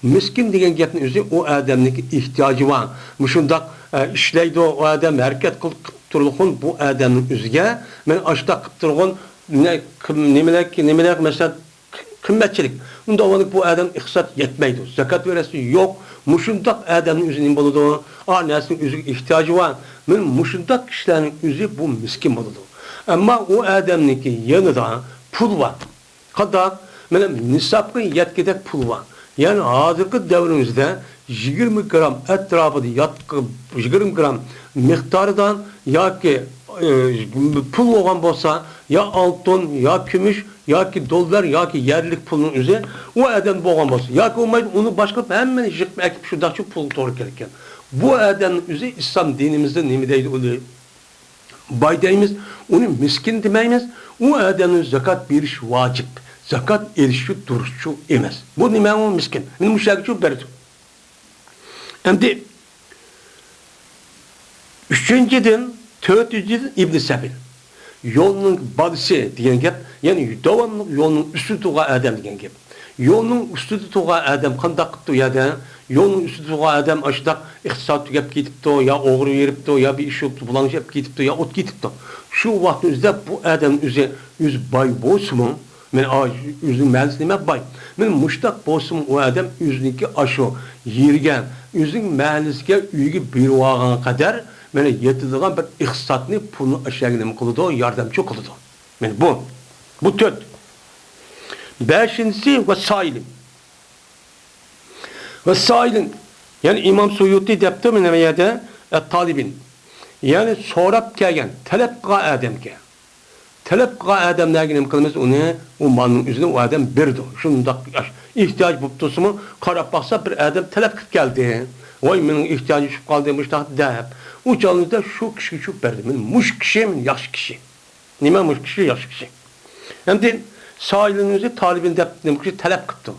Speaker 1: Miskin degen gepnin özü o adamdaki ihtiyacı var. Muşundak işleydi o adam hareket kılıp turluğun bu adamın özüge men açta kıptırğın nemeler mesela kımmetçilik. Onda olanık bu adam ihsat yetmeydi. Zakat veresi yok. Muşundak adamın üzerinin buludu. Annesinin üzü ihtiyacı var. Men muşundak kişilerin üzü bu miskin buludu. Ama o adamın yanında pul var. Kadar benim nisabı yetkidek pul var. Yani hazırki devrimizde 20 gram etrafında yatkı 20 gram miktardan ya ki pul olan bolsa ya altın ya gümüş ya ki dolar ya ki yerlik pulun üzeri o adam boğan bolsa ya ki olmayıp onu başka hemen ekip şurada şu pul doğru gereken bu adamın üzeri İslam dinimizde nimideydi oluyor baydayımız onu miskin demeyimiz o adamın zakat bir iş vacip zakat erişi duruşçu emez bu nime o miskin benim müşahit berdi hem de üçüncüden Tötücüden İbn-i Sebil. Yolunun balısı diyen gep, yani devamlı yolunun üstü tuğa adam diyen gep. Yolunun üstü tuğa adam kandak kıptı ya da yolunun üstü tuğa adam aşıdak ihtisat tügep gitipti ya oğru yeripti ya bir iş yoktu bulanıcı hep gitipti ya ot gitipti. Şu vaktimizde bu adamın yüz bay bozumu men yüzün məhəllisine bay. Men muştak bozumu o adam yüzündeki aşı yergen yüzün məhəllisine üyü bir vağına kadar mene yetildiğin bir ihsatını pulunu aşağıya kılıdı, yardımcı kılıdı. Yani bu dört. Beşincisi vesailin. Vesailin, yani İmam Suyuti depti mi neviyede talibin. Yani sorap kelgen, talep qa adamke. Talep qa adamlarına kılmaz onu, o malın üzerine o adam birdi. Şunda ihtiyaç buptusu mu, karab baksa bir adam talep kıp geldi. Vay benim ihtiyacım şu kaldı müştahit deyip. O canlıda şu kişi çok berdi. Muş kişi mi? Yaxşı kişi. Nime muş kişi? Yaxşı kişi. Hem de sahilinizi talibin deyip kişi talep kıptı.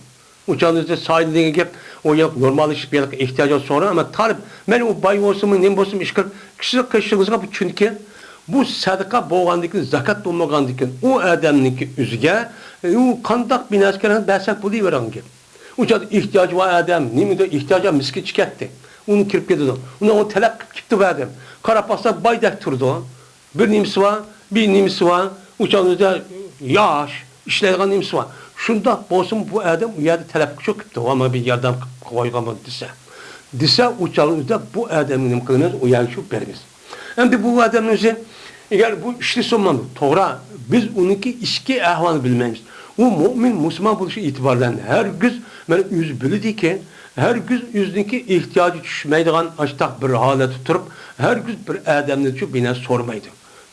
Speaker 1: O canlıda sahilinde gep o yok normal iş bir ihtiyacı sonra ama talip ben o bay olsun mu nem olsun işgal kişi kışınızga bu çünkü bu sadaka boğandıkın zakat olmagandıkın o adamınki üzüge o kandak bin askerin bersak buluyor veren gep. O canlı ihtiyacı var adam nimide ihtiyacı miskin çıkarttı. Onu kirip gidiyordu. Ona o talep gitti verdim. Karapaslar baydak turdu. Bir nimsi var, bir nimsi var. Uçağınızda yaş, işleydigan nimesi var. Şunda olsun bu adam u yerde talep çok kıptı. Ama bir yerden koygamı dese. Dese uçalımızda bu adamın nim kılınız u yer şu berimiz. Hem bu adamın özü eğer bu işli sonmandı. Toğra biz onunki işki ahvalını bilmeyiz. O mümin Müslüman buluşu itibarlarında her güz ben yüz bildi ki her güz yüzdeki ihtiyacı düşmeydiğen açtak bir hale tutup her güz bir adamını çok bine sormaydı.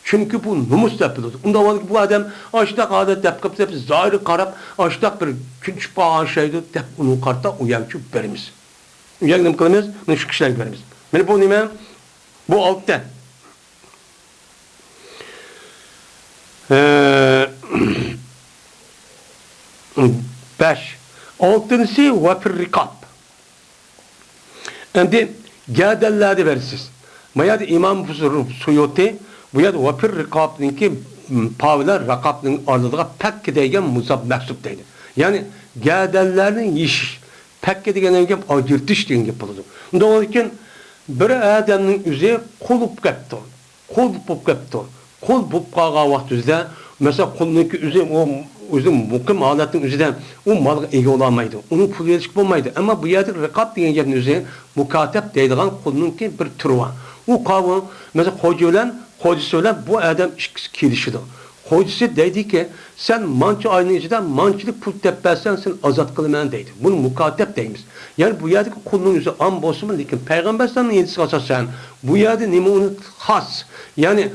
Speaker 1: Çünkü bu numus yapıldı. Ondan var ki bu adam açtak adet yapıp zahiri karab açtak bir küçük bağın şeydi dep onun kartta uyançı verimiz. Uyanım kılımız ne şu kişiler verimiz. Ben bu nime bu altta. 5. Altıncısı vafir rikab. Şimdi gədəllərdə versiz. Mayad İmam Suyuti bu yad vafir rikabının ki paviler rakabının ardığı pek deygen muzab məksub deydi. Yani gədəllərin yiş pek deygen evgen acırtış deygen yapıldı. Doğruken bir adamın üzeri kolup kaptı. Kolup kaptı. Kol bulup kalgan vaxtımızda mesela kolundaki üzüm o üzüm mukim aletinin üzerinden o mal iyi olamaydı. Onun pulu yetişik olmaydı. Ama bu yerde rekab diyen yerin üzerine mukatep deydiğen kolununki bir türü var. O kavga mesela hocası olan bu adam kilişidir. Hocası dedi ki sen mançı aynı içinden mançılık pul teppersen sen azat kılmayan deydi. Bunu mukatep deyimiz. Yani bu yerdeki kolunun üzeri an bozulma lakin Peygamber sallallahu aleyhi ve sellem bu yerde nime onu has. Yani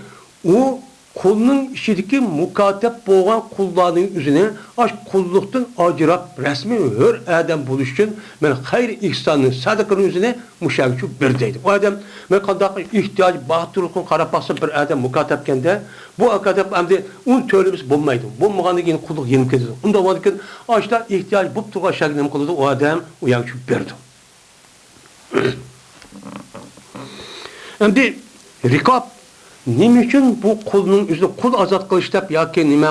Speaker 1: o kulunun işideki mukatep boğan kullarının üzerine aş kulluktan acırap resmi her adam buluşsun ben hayır ihsanının sadakanın üzerine müşavişi bir deydi. O adam ben kadar ihtiyaç bahtırlıkın karapası bir adam mukatepken de bu akadep hem de un töylümüz bulmaydı. Bulmağında yine kulluk yenim kedidi. Onda varken aşta ihtiyaç bu tuğa şeklinde kıldı o adam uyanışı birdi. Hem de rikab nime için bu kulunun üzerine kul azat kılıç dep ya ki nime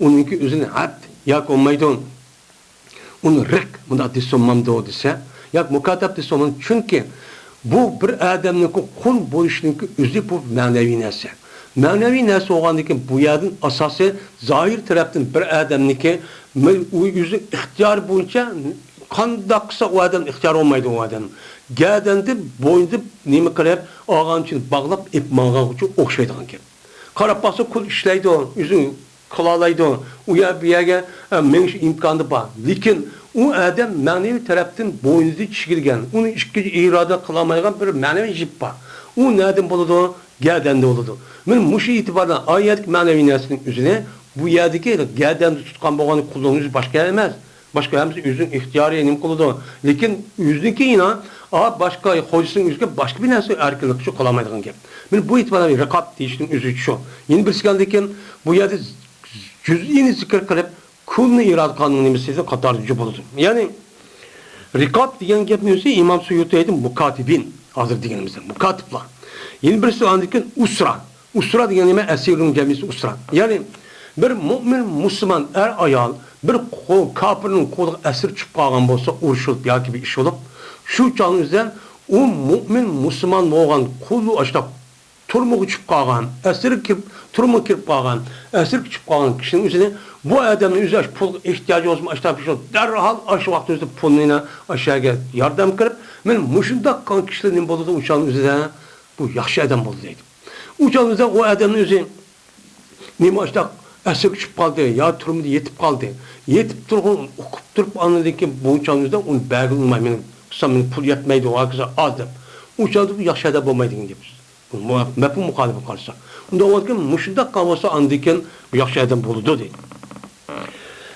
Speaker 1: onunki üzerine abd ya ki olmaydı onu rik bunda disonmamda o dese ya mukatep disonmam çünkü bu bir adamın kul boyuşunun üzeri bu manevi nesi. Manevi nesi oğandaki bu yerdin asası zahir taraftan bir adamın o yüzü ihtiyar boyunca kandaksa o adam ihtiyar olmaydı o adam. Gədəndə boyunda nemi qırıb ağanın için bağlap ip mağağı için oxşaydıqan ki. Qarabası kul işləydi o, üzün kılalaydı o. Uya bir yerə məniş imkanı var. Lakin o adam mənevi tərəfdən boyunda çişkirgən, onu işki irada qılamayğan bir mənevi jip var. O nədən boludu o? Gədəndə oludu. Mən muşu itibardan ayədik mənevi nəsinin üzünə bu yerdeki gədəndə tutqan boğanı kullanıcı başka gelmez. Başka hemsi yüzün ihtiyarı enim kuludu. Lakin yüzdeki yine başka hocasının yüzüne başka bir nasıl erkelik şu kalamaydığı gibi. Ben bu itibarla bir rekab değiştiğim yüzü şu. Yeni bir sıkıldayken bu yerde cüz'ini zikir kılıp kulunu irad kanunu nemesiyle katarcı buldu. Yani rekab diyen gibi yüzü İmam Suyuti'ydi mukatibin hazır diyenimizde. Mukatipler. Yeni bir sıkıldayken usra. Usra diyen neme esirun cemisi usra. Yani bir mümin Müslüman ayal bir kafirin kolu esir çıkıp kalgan bolsa uruşulup ya gibi iş olup şu çağınızda o mümin Müslüman olan kolu açta turmuğu çıkıp kalgan esir turmuğu kirip kalgan esir çıkıp kalgan kişinin üzerine bu adamın üzerine pul ihtiyacı olsun açta bir şey derhal aşı vaktimizde puluna aşağıya yardım kırıp ben muşunda kan kişilerin boluda uçağın üzerine bu yaxşı adam boldu deydim. Uçağın üzerine o adamın üzerine neymi açta esir küçüp kaldı, ya turumda yetip kaldı. Yetip durgun, okup durup anladı ki bu uçağınızda onu belge olmayı, benim pul yetmeydi o arkadaşlar azdım. Uçağınızda bu yaşayada bulmaydı gibi. Mepun muhalefet kalırsa. Onda o vakit muşunda kalmasa anlayken bu yaşayadan buludu dedi.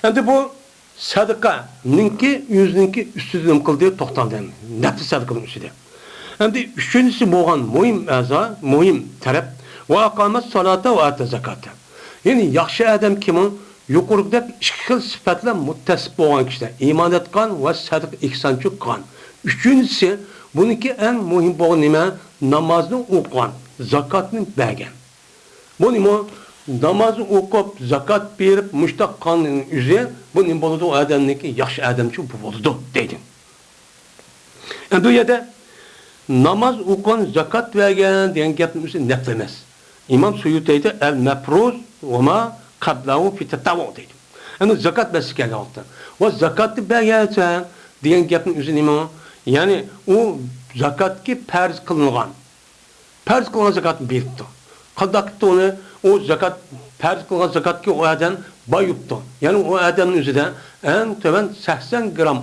Speaker 1: Hem bu sadaka, ninki yüzünki üstüdüm kıldığı toktandı. Nefsi sadakanın üstüde. Hem de üçüncüsü boğan muhim taraf ve akamet salata ve ate zakata. Yani yaxşı adam kimin yuqorida ikki xil sifatlar muttasib bo'lgan kishilar iymon etgan va sadiq ihsonchi qilgan. Uchinchisi buniki eng muhim bo'lgan nima? Namozni o'qigan, zakotni bergan. Bu nima? Namozni o'qib, zakot berib, mushtaq qilganning o'zi bu nima bo'ladi? O odamniki yaxshi odamchi bu bo'ladi deydi. Endi bu yerda namoz o'qigan, zakot bergan degan gapning o'zi nafs emas. İmam Suyuti'de el-mefruz ve ma qablahu fi tatavvu deydi. Yani zakat mesele geldi altı. O zakatı bergersen diyen gapın üzü nima? Yani o zakat ki farz kılıngan. Farz kılıngan zakatını beripti. Qaldaqtı onu o zakat farz kılıngan zakat ki o adam bayıptı. Yani o adamın üzüde en töven 80 gram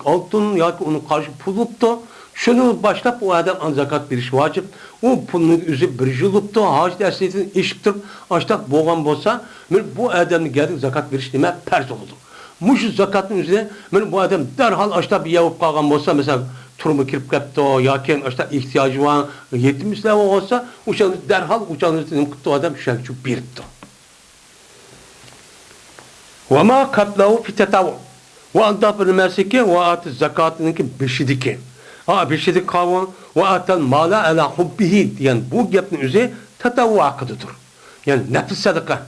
Speaker 1: altın yoki onun karşı puluptu. Şunu başlap o adam zakat beriş vacip. O pulun üzü bir yılıptı. Hacı dersiyetini eşip durup açtak boğan bolsa bu adamın geldik zakat beriş deme farz oldu. Muş zakatın üzerine bu adam derhal açta bir yavup kalgan bolsa mesela turumu kirip kaptı yoki açta ihtiyacı var yetimizler olsa uçan derhal uçan üzerine kıttı adam şu biripti. Ve ma katlahu fi tatavu. Ve anda bilmesi ki ve at zakatının ki beşidiki. Beşidik kavun ve atal mala ala hubbihi diyen bu gapın üzerine tatavu akıdıdır. Yani nefis sadaka.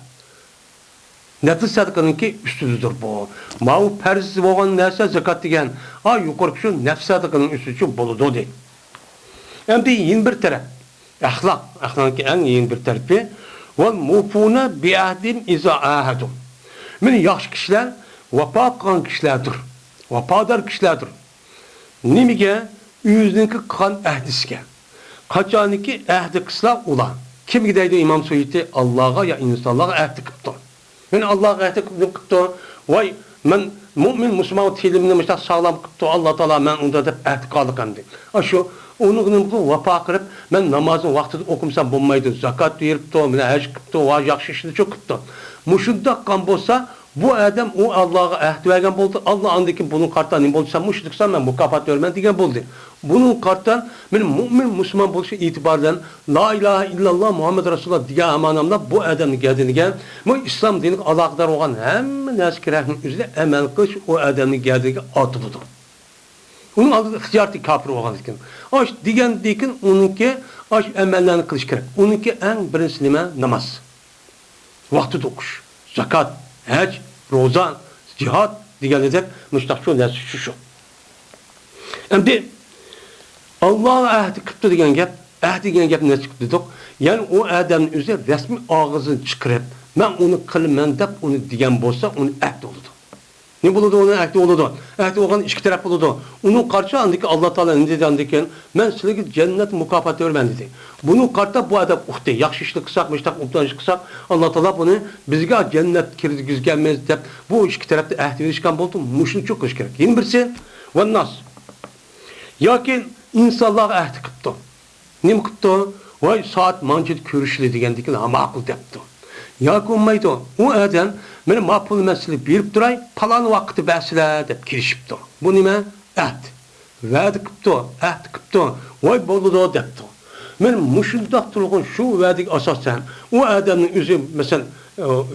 Speaker 1: Nefis sadakanın ki üstüdür bu. Ma'u persiz olan nerse zakat diyen yukarı şu nefis sadakanın üstü boludu değil. Hem de yeni bir taraf. Ahlakın ki en yeni bir tarafı. Ve mufuna bi'ahdim iza ahadum. Yani yaxşı kişiler vapa kan kişilerdir. Vapadar kişilerdir. Nimige yüzündeki kan ehdiske. Kaçaniki ehdi kısla ulan. Kim gideydi İmam Suyuti Allah'a ya insanlığa ehdi kıptı. Yani Allah'a ehdi kıptı. Vay men mümin Müslüman tilimini mesela sağlam kıptı. Allah Teala ben onda da ehdi kalıkan değil. Şu onun vapa kırıp ben namazın vaktini okumsam bulmaydı. Zakat veripti, hac kıptı, vay yaxşı işini çok kıptı. Muşunda kan bolsa bu adam o Allah'a ehd vergen buldu. Allah andaki bunun karttan ne bolsa müşriksen ben mukafat vermem diyen buldu. Bunun karttan benim mümin Müslüman buluşu itibardan la ilahe illallah Muhammed Resulullah diye amanamda bu adamın geldiğini gel. Bu İslam dini alakadar olan hem neskerahın üzerine emel kış o adamın geldiğini atıldı. Onun adı ihtiyarlı kafir olan diken. Aş diyen dikin onunki aş emellerini kılış gerek. Onunki en birinci nime namaz. Vakti dokuş. Zakat, hac, roza, cihat diyenler müstakşu dersi şu. Şimdi Allah'a ehdi kıptı diyen gap, ehdi diyen gap ne çıktı? Yani o adamın üzerine resmi ağzını çıkarıp ben onu kılmam deyip onu diyen bolsa onu ehdi oldu. Ne buludu onun ehdi oldu? Ehdi olan iki taraf buludu. Onun karşı andaki Allah Teala ne dedi andaki ben size cennet mükafatı vermem dedi. Bunun karşı bu adam uhde yaxşı işli kısak, müştak uptanış kısak Allah Teala bunu bizge cennet kirdi gelmez deyip bu iki tarafta ehdi verişken buldu. Muşunu çok kış gerek. Yeni birisi ve nas. Yakin insanlar ehdi kıptı. Ne mi kıptı? Vay saat mancıt körüşlü degендeki ama akıl depti. Yakin olmaydı. O adam meni mapul mesele berip duray, palan vaqti basila deb kirishibdi. Bu nima? Ahd. Va'da qipti, ahd qipti. Voy bo'ldi debdi. Men mushundaq turgan shu va'daga asosan o odamning o'zi masalan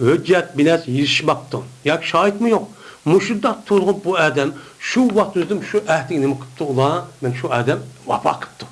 Speaker 1: hujjat bilan yirishmabdi. Yoki shohidmi yo'q. Mushundaq turgan bu odam shu vaqt o'zim shu ahdni nima qipti ular? Men shu odam vafo qipti.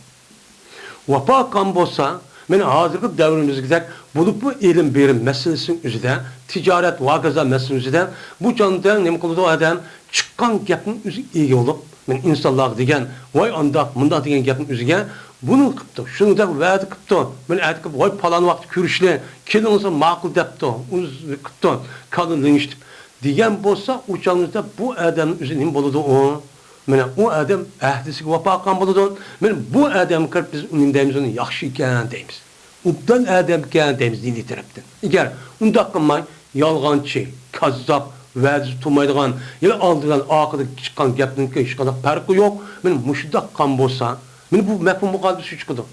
Speaker 1: Vafo qilgan bo'lsa men hozirgi davrimizda bulup bu ilim berim meselesinin üzerinde, ticaret, vagaza meselesinin üzerinde bu canlıdan ne kıldı o adam çıkan gapın üzü iyi olup men insanlar degen vay anda munda degen gapın üzüge bunu kıptı. Şunu da vaat kıptı. Men aytıp vay falan vakti körüşle kelinize makul depti. Uz kıptı. Kadın linçtip. Degen bolsa uçağınızda bu adamın üzerinde ne buludu o? Men o adam ahdisi vapa qilgan buludu. Men bu adam kirib biz uning deymiz uni yaxshi ekan deymiz. Ubdan adam ekan deymiz dini tarafdan. Agar unda qilmay yolg'onchi, kazzab, va'zi tutmaydigan, yana oldidan oxirida chiqqan gapning hech qanday farqi yo'q. Men mushunda qilgan bo'lsa, men bu mafhum muqobilasi chiqdi.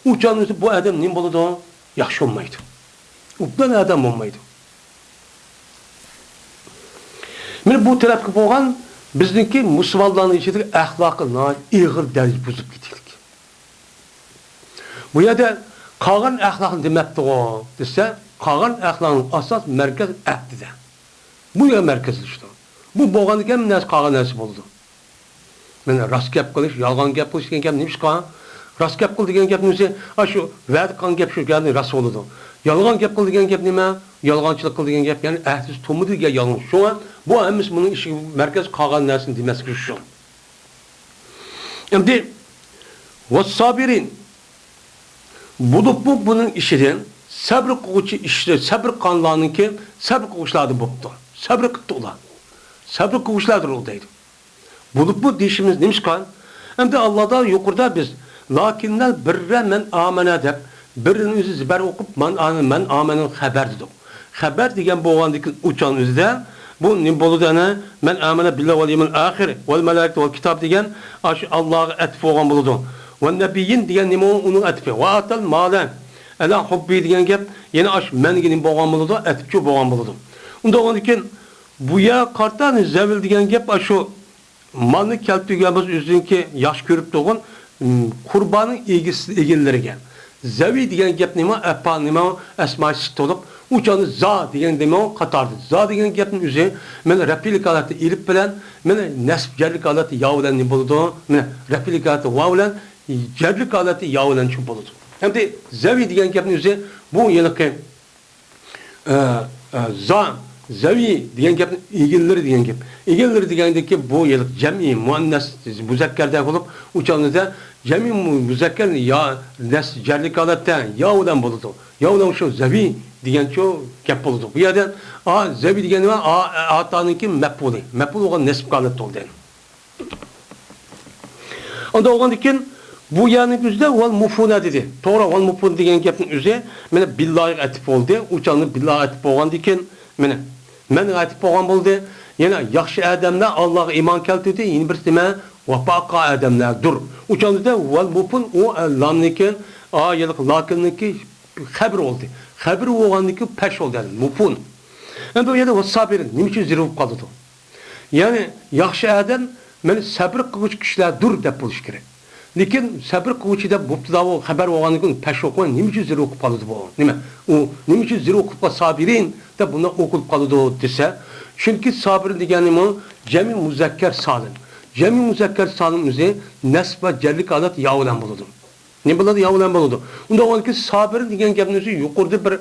Speaker 1: U jonimizda bu adam nima bo'ladi? Yaxshi bo'lmaydi. Ubdan adam bo'lmaydi. Men bu tarafga bo'lgan bizniki musulmonlarning ichidagi axloqi ig'ir darajada buzib ketdik. Bu yerda qolgan axloqni demabdi o desa, qolgan axloqning asos markaz ahdida. Bu yer markazlashdi. Bu bo'lgan ekan narsa qolgan narsa bo'ldi. Mana rost gap qilish, yolg'on gap qilish degan gap nima chiqqan? Rost gap qil degan gapni o'zi, shu va'da qilgan gap shu gapni rost bo'ldi. Yolg'on gap qil degan gap nima? Yolg'onchilik qil degan gap, ya'ni ahdis to'midi degan yolg'on. Shunga bu hammasi buning ishi markaz qolgan narsani demaslik shu. Endi was-sabirin bulup bunun işinden sabr qiluvchi ishni, sabr qilganlarniki sabr qiluvchilarni bo'pti. Sabr qildi ular. Sabr qiluvchilardir u deydi. Bo'lib bu deyishimiz nima qilgan? Endi Allohdan yuqorida biz lakinnal birra men amana deb birini o'zi zibar o'qib men amaning xabar dedik. Xabar degan bo'lgandiki uchan o'zida bu nima bo'ladi ana men amana billahi val yawmil axir val malaikati val kitob degan shu Allohga atf bo'lgan bo'ladi. Va nabiyyin degan nima uning atfi. Va atal malan ala hubbi degan gap yana ash menga nima bo'lgan bo'ladi, atfchi bo'lgan bo'ladi. Unda o'g'andikin bu ya qartan zavil degan gap shu malni keltirganimiz o'zinki yaxshi ko'rib turgan qurbaning egillariga. Zavi degan gap nima? Apa nima? Asmasi to'liq uchani za degan nima qatordi. Za degan gapning o'zi men replikatni ilib bilan men nasb jarlik holati ya bilan nima bo'ladi? Men replikatni va bilan jarlik holati ya bilan shu bo'ladi. Hamda zavi degan gapning o'zi bu yiliqi za zavi degan gapning egillari degan gap. Egillari degandiki bu yiliq jami muannas muzakkarda bo'lib uchanida jami muzakkar ya nas jarlik holatda ya bilan bo'ladi. Ya bilan shu zavi degan shu gap bo'ladi. Bu yerdan zavi degan nima? Ataniki maf'uli. Maf'ul bo'lgan nasb holat bo'ldi. Onda o'g'andikin bu yani bizde val mufuna dedi. To'g'ri val mufun degan gapning o'zi mana billahi atib bo'ldi. Uchanni billahi atib bo'lgandikin mana men atib bo'lgan bo'ldi. Yana yaxshi odamlar Allohga iymon keltirdi. Yana bir nima vafaqa odamlardir. Uchanda val mufun o Allah'niki aylik lakinniki xabar oldu. Xabar bo'lgandiki peş oldu yani mufun. Endi bu yerda sabir nima uchun zirib qoldi? Yani yaxshi odam men sabr qiluvchi kishilardir deb bo'lish kerak. Lekin sabr qiluvchida bo'ptida xabar olgandan keyin peş o'qib nima uchun zirib qoldi bu? Nima? U nima uchun zirib qilib sabirin deb buni o'qib qoldi desa, chunki sabr degani nima? Jami muzakkar salim. Jami muzakkar salim o'zi nasb va jarlik holat ya bilan bo'ladi. Nima bo'ladi? Ya bilan bo'ladi. Unda o'lki sabr degan gapning o'zi yuqorida bir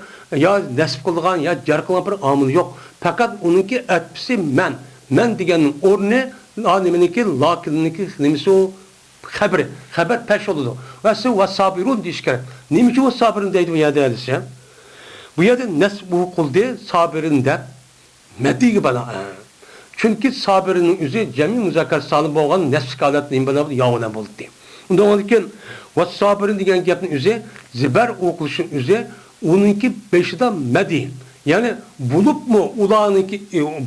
Speaker 1: ya nasb qilgan ya jar qilgan bir omil yo'q. Faqat uningki atpisi men. Men deganning o'rni nimaniki lakinniki nimasi xabar peş oldu. Ve siz sabirun deyiş gerek. Nima uchun sabirun deydi bu yerda desa? Bu yerda nasbu qildi sabirin deb madiga bana. Chunki sabirning o'zi jami muzakkar salim bo'lgan nasb holat nima bo'ladi? Yovlan bo'ldi. Unda o'lkin va sabirin degan gapning o'zi zibar o'qilishning o'zi uningki beshida madi. Yani bulupmu ulaniki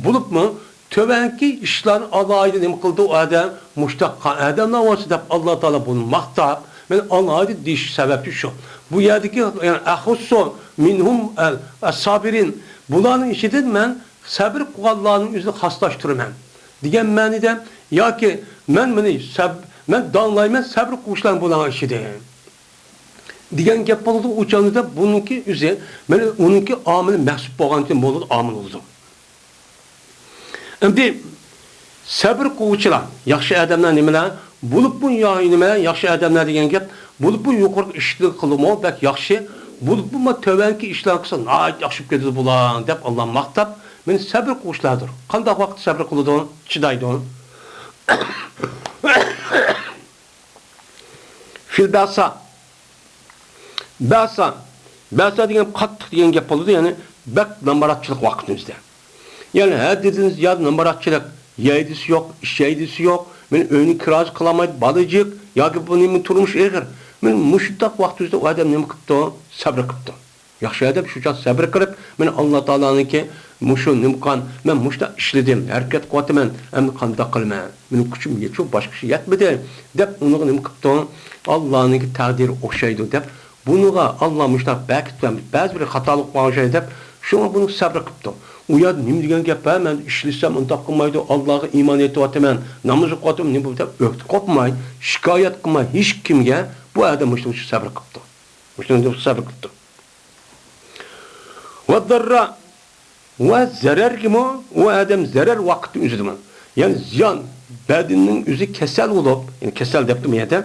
Speaker 1: bulupmu tövenki işlerini Allah'ı nima qildi o adam mushtaqqa adamlar olsa deb Alloh taolo buni maqtab men Allah'ı deyish sababi shu. Bu yerdagi yani ahussu minhum as-sabirin bularning ichidan men sabr qilganlarning o'zini xoslashtiraman degan ma'noda yoki men danlayman sabr qiluvchilar bularning ichida degan gap bo'ldi. O'chanida buniki o'zi men uningki omil mahsub bo'lgan uchun bo'ldi omil bo'ldi. Endi sabr qiluvchilar, yaxshi odamlar nimalar? Bo'lib bu yo'q nimalar? Yaxshi odamlar degan gap, bo'lib bu yuqori ishni qilmo, bak yaxshi, bo'lib bu tövanki ishlar qilsa, yaxshi ketadi bular deb Alloh maqtab, men sabr qiluvchilardir. Qanday vaqt sabr qiladi, chidaydi. Fil basa degan qattiq degan gap bo'ladi, ya'ni bak namoratchilik vaqtimizda. Yani her dediğiniz ya namoratchilik yeydisi yok, iş yeydisi yok. Men öyni kiraz kılamaydı, balıcık, ya ki bu nemi turmuş eğer. Men muşuddaq vaqtımızda o adam nemi qıptı, sabır qıptı. Yaxşı adam şu çat sabır qırıp, men Allah Ta'ala'nın ki muşu nemi kan, men muşda işledim, hareket qıvatımen, hem qanda qılma. Benim küçüm yetişiyor, başka şey yetmedi. Dep onu nemi qıptı, Allah'ın ki takdiri oxşaydı dep. Bunuğa Allah muşda bəqitləmiş, bəzi bir xatalık var şey dep, şuna bunu sabır qıptı. Uyad nima degan gap ha, men ishlasam undoq qilmaydi, Allohga iymon etyapman, namoz o'qiyapman, nima deb o'qti qopmay, shikoyat qilmay hech kimga bu odam shu sabr qilibdi. Shunday sabr qilibdi. Va darra va zarar kimi u odam zarar vaqtni o'zidimi? Ya'ni ziyon badinning o'zi kasal bo'lib, ya'ni kasal debdim yerda.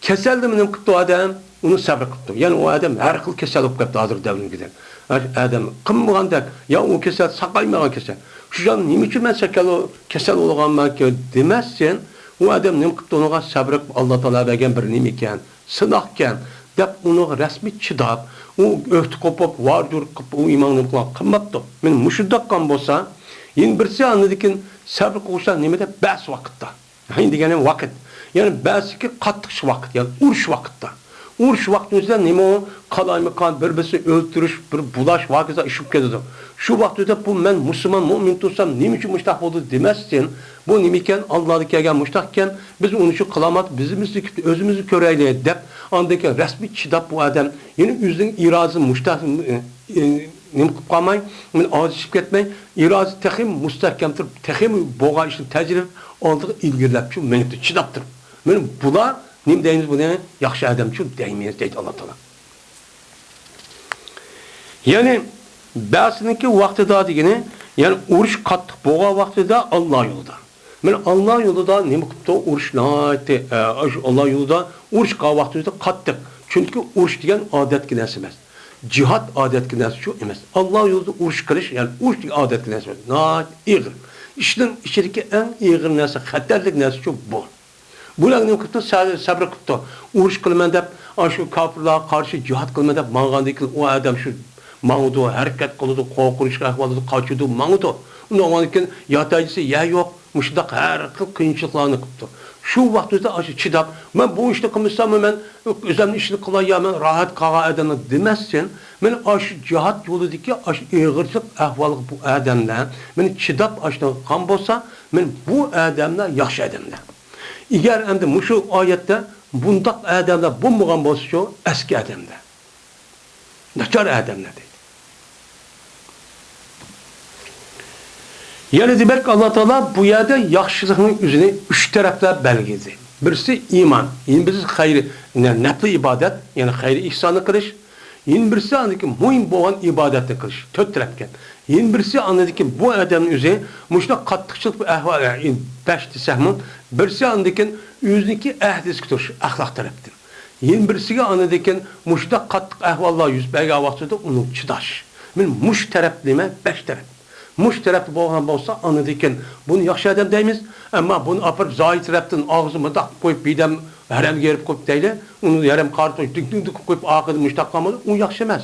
Speaker 1: Kasalni nima qilibdi odam? Uni sabr qilibdi. Ya'ni u odam har xil kasal bo'lib qolibdi hozir davrimizda. Adam qilmagandak ya u kasal saqaymagan kasal. Shu jon nima uchun men kasal bo'lganman demassan, u odam nima qilibdi? Unga sabr qilib Alloh taolo bergan bir nima ekan, sinoq ekan deb uni rasmiy chidab, u öhtü kopop vardır o imanını qılmaptı. Men muşudakkan bolsa, yin birsi anladıkin sabr qilishlar nimada bas vaqtda. Hayin degani vaqt. Yani ba'ziki qattiq vaqt, yani urush vaqtda. Urush vaqtida nima o qalaymakan bir-birisi o'ltirish, bir bulash vaqiza ishib ketadi. Shu vaqtida bu men musulmon mu'min tursam nima uchun mushtaq bo'ldi demasdan, bu nima ekan Allohdan kelgan mushtaq ekan, biz uni shu qilamat, o'zimizni ko'raylik deb, andaki rasmiy chidab bu odam, ya'ni o'zining irozi mushtaq nima qilib qolmay, men ojishib ketmay, irozi tahim mustahkam turib, tahim bo'lgan ishni tajrib oldiga ilgirlab shu menga chidab turib. Men bular nima deymiz buni? Yaxshi odam shu deymiz deydi Alloh taolo. Ya'ni ba'ziniki vaqtida degani, ya'ni urush qattiq bo'lgan vaqtida Alloh yo'lida. Men Alloh yo'lida nima qilibdi? Urushni Alloh yo'lida urush qilgan vaqtida qattiq. Chunki urush degan odatga narsa emas. Jihad odatga narsa shu emas. Alloh yo'lida urush qilish, ya'ni urush degan odatga narsa emas. Og'ir. İşinin içindeki en ağır narsa, xatarlik narsa shu bu. Bular nima qilibdi? Sabr qilibdi. Urush qilman deb, shu kofirlarga qarshi jihad qilman deb mang'andik o odam shu mang'udi, harakat qildi, qo'rqish ahvolida qochdi, mang'udi. Undan keyin yotayisi ya yo'q, mushundaq har xil qiyinchiliklarni qilibdi. Shu vaqtda shu chidab, men bu ishni qilmasam, men o'zimning ishni qilayaman, rohat qolgan odamni demasdan, men shu jihad yo'lidagi shu ig'irchilik ahvolga bu odamlar, men chidab ashni qilgan bo'lsa, men bu odamlar yaxshi odamlar. Agar endi shu oyatda bundaq odamlar bo'lmagan bo'lsa, shu eski odamlar. Nachar odamlar deydi. Yani demek Allah Teala bu yerde yaxşılığın üzerine 3 tarafta belgiledi. Birisi iman, yani birisi hayri, yani nafli ibadet, yani hayri ihsanı kılış. Yani birisi anladı ki muhim boğan ibadetini kılış. 4 tarafken. Yani birisi anladı ki bu adamın üzerine muşta kattıkçılık bir ahval, yani 5 desehmin. Birisi anladı ki yüzdeki ahdis tutuş, ahlak taraftan. Yani birisi anladı ki muşta kattık ahvallar yüz belge vaxtıda onun çıdaş. Ben muş taraflıyım, 5 taraf. Muş tarafı bo'lgan bo'lsa, anladıkken bunu yaxshi adam deymiz, ama bunu apırıp zahir taraftan ağzımı da koyup bidem harem gerip koyup deyli, onu harem kartoş dik koyup ağzını müştak kalmadı, o yaxşı emez.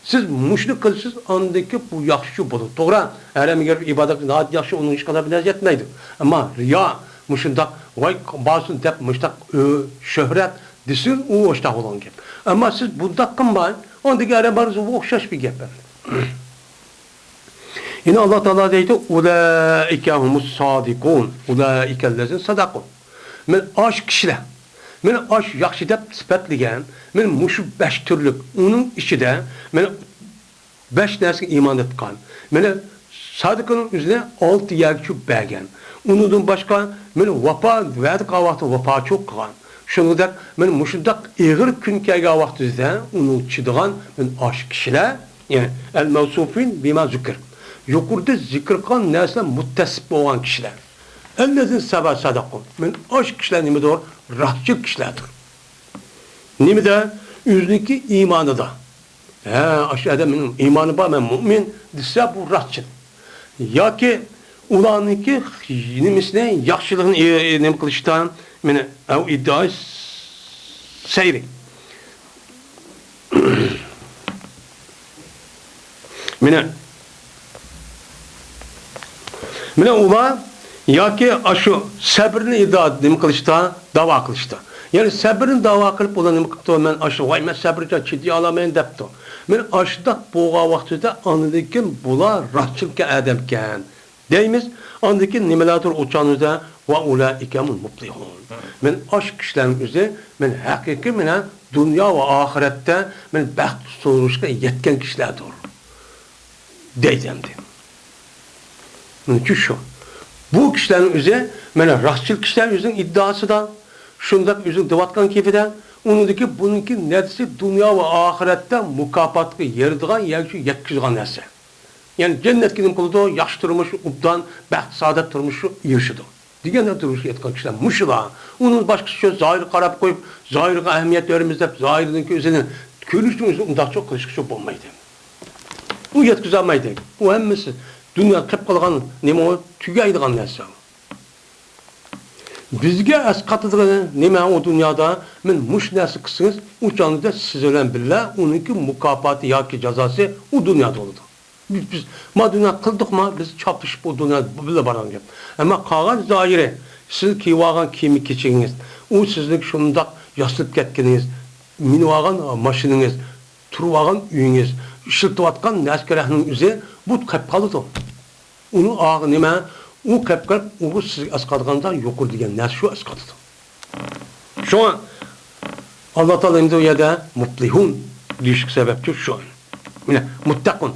Speaker 1: Siz muşluk kılsız andaki bu yaxşı bulur. Doğru, harem gerip ibadet naat yaxşı onun iş kadar biraz yetmeydi. Ama riya, muşundak, vay bazı dep müştak şöhret desin, o hoştak olan gibi. Ama siz bundak kılmayın, ondaki harem barızı okşaş bir gibi. Yine Allah Teala deydi, "Ulaike humus sadikun, ulaikellezin sadakun." Men aş kişiler, men aş yaxşı dep sifatlagan, men muşu 5 türlük, onun içinde men 5 narsaga iman etgan. Men sadiqın üzerine 6 yerçü bergen. Ondan başka men vapa va'da qavaqtı vapa çok qilgan. Şuningdek men muşundaq ağır kun kelgan vaqtida onun chidigan men aş kişiler, yani el-mevsufin bima zikr. Yukarıda zikr kılan nesle muttasip olan kişiler. Ellezin sabah sadakun. Men aşk kişiler nime doğru? Rahatçı kişilerdir. Nime de? Yüzdeki imanı da. Aşağıda benim imanı var, ben mümin. Disse bu rahatçı. Ya ki ulanınki nimisine yakşılığın nime kılıçtan mene ev iddiayı seyri. Mene Mene ular yoki shu sabrni nima qilishda, da'vo qilishda. Ya'ni sabrni da'vo qilib ular nima qilibdi? Men shu voy men sabrga chiday olaman debdi. Men ashda bo'lgan vaqtida anladim bular rahchilga adamkan. Deymiz, andakin nimalardir o'chanida va ulaikamul muplihun. Men ash kishilarning o'zi men haqiqiy bilan dunyo va oxiratda men baxt so'rashga yetgan kishilardir. Deydim. Çünkü şu, bu kişilerin üzerine, yani rahçıl kişilerin üzerine iddiası da, şundak üzerine dıvatkan keyfiden, onundaki bununki neredeyse dünya ve ahirette mukafatı yerdiğen, yani yetkizgan nerse. Yani cennet gidim kılıdı, yaş durmuş, ubdan, baht, saadet durmuş, yırşıdı. Diğerler durmuş yetkan kişiler, muşula. Onun başkası şu zahiri karab koyup, zahirine ehemmiyet verimizde, zahirinki üzerine, külüştüğün üzerine ondan çok kılıçkı çok olmaydı. Bu yetkizanmaydı. Bu hemmisi. Dünya kep kalgan nima o tugaydigan narsa. Bizge esqatıdığını nime o dünyada men muş nersi kısınız o canlıda siz ölen billah onunki mukafatı ya ki cezası o dünyada oldu. Biz ma dünya kıldık ma biz çapışıp o dünyada bile baranacak. Ama kalan zahiri siz ki vagan kimi keçiniz o sizlik şundak yasılıp ketkiniz mini vagan maşininiz turu vagan üyünüz şıltıvatkan neskerahının üzeri bu kayıp kalıdı. Onu ağı nime o kapkap o siz asqadığanda yokur degan narsa shu asqadıdı. Şu an Allah Teala imdi o yerda mutlihun deyishlik sababchi shu. Mana muttaqun.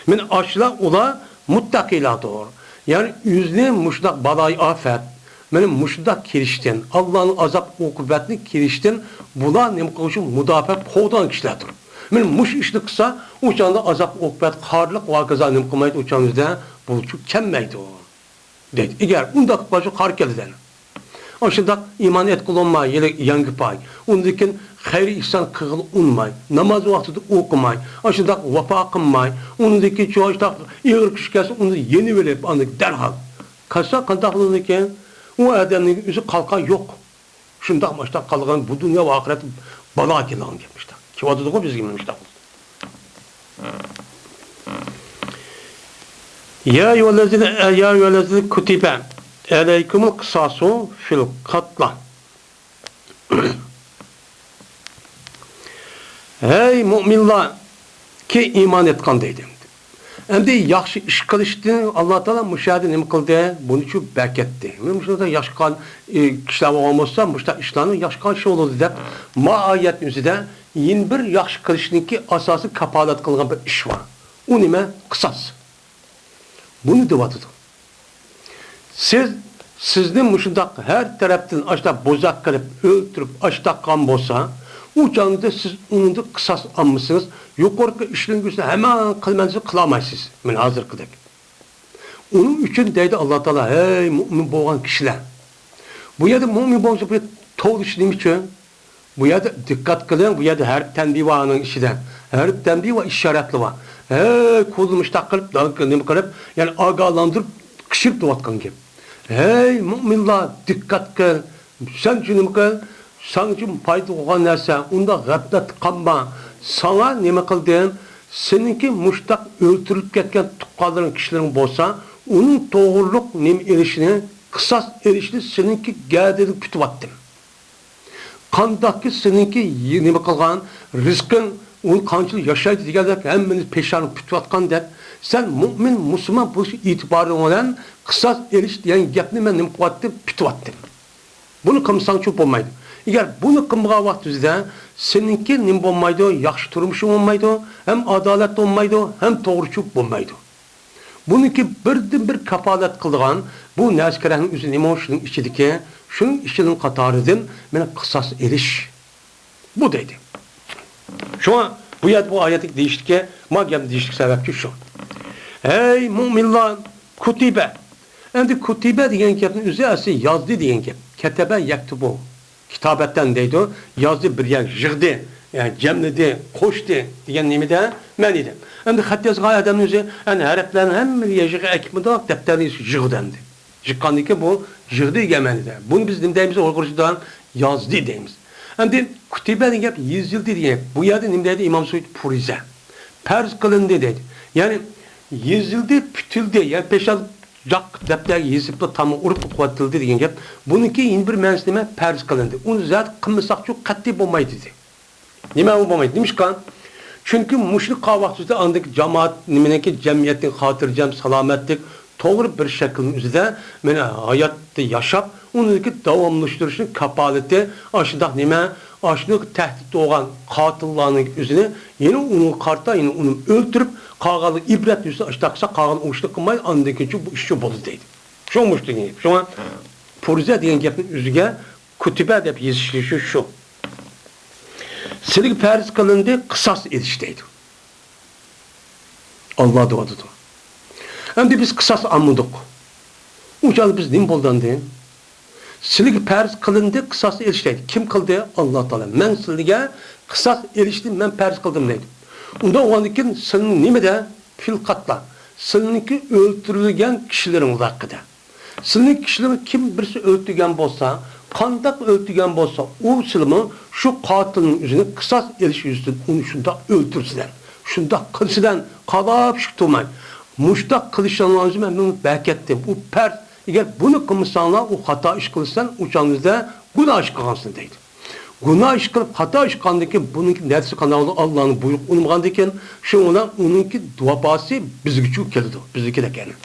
Speaker 1: Men ashla ular muttaqilardir. Yani yüzne muşdak balay afet, benim muşdak kirişten, Allah'ın azap okubatını kirişten bular nem qilishim mudofaa qo'ygan kishilardir. Men mush ishni qilsa, o'shanda azap okubat, qarliq voqealar nem qilmaydi, o'shamizda bu kelmaydi. Deydi. Eğer undaq başı qar keldi. Aşıdak iman et kılınmay, yangi pay. Ondakin hayri ihsan kığıl unmay, namaz vaxtida okumay, aşıdak vafa qılmay, ondaki çoğuşdak iğir kişkesi onu yeni verip andık derhal. Kasa qandaqlığın eken, o adamın üzü qalqa yok. Şundaq maçta qalğan bu dünya ve ahiret bala kelan demişler. Ki vadıdığı biz girmişler. Ya eyyühellezine kutibe aleykumul kısasu fil katla. Hey müminler ki iman etkan deydim. Hem de yaxşı iş kılıştı Allah Teala müşahede ne kıldı? Bunu için beketti. Müşahede yaşkan kişiler olmazsa müşahede işlerini yaşkan şey olurdu deyip ma ayetin üzerinde yeni bir yaxşı kılıştığın ki asası kapalat kılgan bir iş var. O nime? Kısas. Bunu divatıdır. Sizden müşahede her taraftan açta bozak kılıp öldürüp açta kan bolsa o canlıda siz onun da kısas almışsınız. Yukarı işlerin güçle hemen kılmanızı kılamayısınız. Ben hazır kıdak. Onun için deydi Allah Teala, hey mümin boğan kişiler. Bu yerde mümin boğanca bir doğru işlem için bu yerde dikkat kılın, bu yerde her tenbivanın işinden. Her tenbiva işaretli var. Hey kulmuş takılıp, dağınıp kılıp, yani agalandırıp kışıp duvatkan gibi. Hey müminler dikkat kıl, sen cünüm kıl, sana için fayda olan nerse, onda gaflet kanma. Sana neme kıldığın, seninki muştak öldürülüp ketken tukkaların kişilerin bolsa, onun doğruluk neme erişine, kısas erişine seninki geldiğini kütüvattım. Kandaki seninki neme kılgan, rızkın, onun kançılı yaşaydı diye hemmeniz peşanı kütüvatkan der. Sen mümin, Müslüman bu itibarı olan kısas eriş diyen gepni ben neme kıvattım, kütüvattım. Bunu kımsan çok olmaydı. Eğer bunu kımğa vaxtızda seninki nim olmaydı, yaxşı turmuşun olmaydı, hem adalet olmaydı, hem doğruçuk olmaydı. Bununki birden bir kafalet kıldıgan, bu neskerenin üzerine emoşunun içindeki, şunun işinin katarıdın, bana kısas eriş. Bu dedi. Şu an bu ayetik değiştikçe, magem değiştik sebepçi şu. Ey müminler, kutibe. Şimdi kutibe diyen kepinin üzerine yazdı diyen kep. Ketebe yaktubu. Kitabetten deydi o, yazdı bir yer, jırdı, yani cemledi, koştu diyen nimide men idim. Hem de hat yazığı adamın üzeri, yani harflerin hem bir yazığı ekmedi, defterini jırdı dendi. Jırkandı ki bu, jırdı gemeni de. Bunu biz nimdeyimize Uyghurcu'dan yazdı deyimiz. Hem de kutibe diyen hep yazıldı diyen, bu yerde nimdeydi İmam Suud Purize. Perz kılındı dedi. Yani yazıldı, pütüldü, yani peşal jak defter yazıpla tam urup kuvvetildi degan gap. Buniki yeni bir ma'nosida farz qilindi. Uni zat qilmasak çok qat'iy bo'lmaydi dedi. Nima u bo'lmaydi? Demişkan? Çünkü mushrik qavaqsizda andaki cemaat nimeneki cemiyetin xotirjam, salomatlik to'g'ri bir shaklning uzida mana hayotda yashab, uniki davomlashtirishning kapolati ashundaq nima, ashunday tahdid bo'lgan qotillarning o'zini yana uni qarta, yana uni o'ldirib qağalı ibret yüzü açtaksa qağalı uçlu qılmaydı, andaki bu işçi bolu deydi. Şu olmuştu gibi. Şu an Purize diyen gepin üzüge kütübe deyip yazışlışı şu. Silik farz kılındı, kısas erişteydi. Allah duadıdı. Hem de biz kısas anladık. Ucalı biz nim boldandı. Silik farz kılındı, kısas erişteydi. Kim kıldı? Allah Teala. Men silige kısas eriştim, men farz kıldım deydi. Onda oğandikin senin nimede fil katla. Seninki öldürülgen kişilerin hakkıda. Sizning kişilerin kim birisi öldürgen bolsa, kandak öldürgen bolsa, o silimi şu katilin yüzüne kısas eliş yüzünden onu şunda öldürsüler. Şunda kılsıdan kalap çıktırmayın. Muştak kılışanlarınızı ben bunu beklettim. Bu pers, eğer bunu kılmışsanlar o hata iş kılırsan uçağınızda günah iş kılgansın deydi. Günah iş kılıp hata iş kılgandaki bununki neresi kanalı Allah'ın buyruk unumgandaki şu ona onunki duabası bizgi çok geldi. Bizgi de geldi.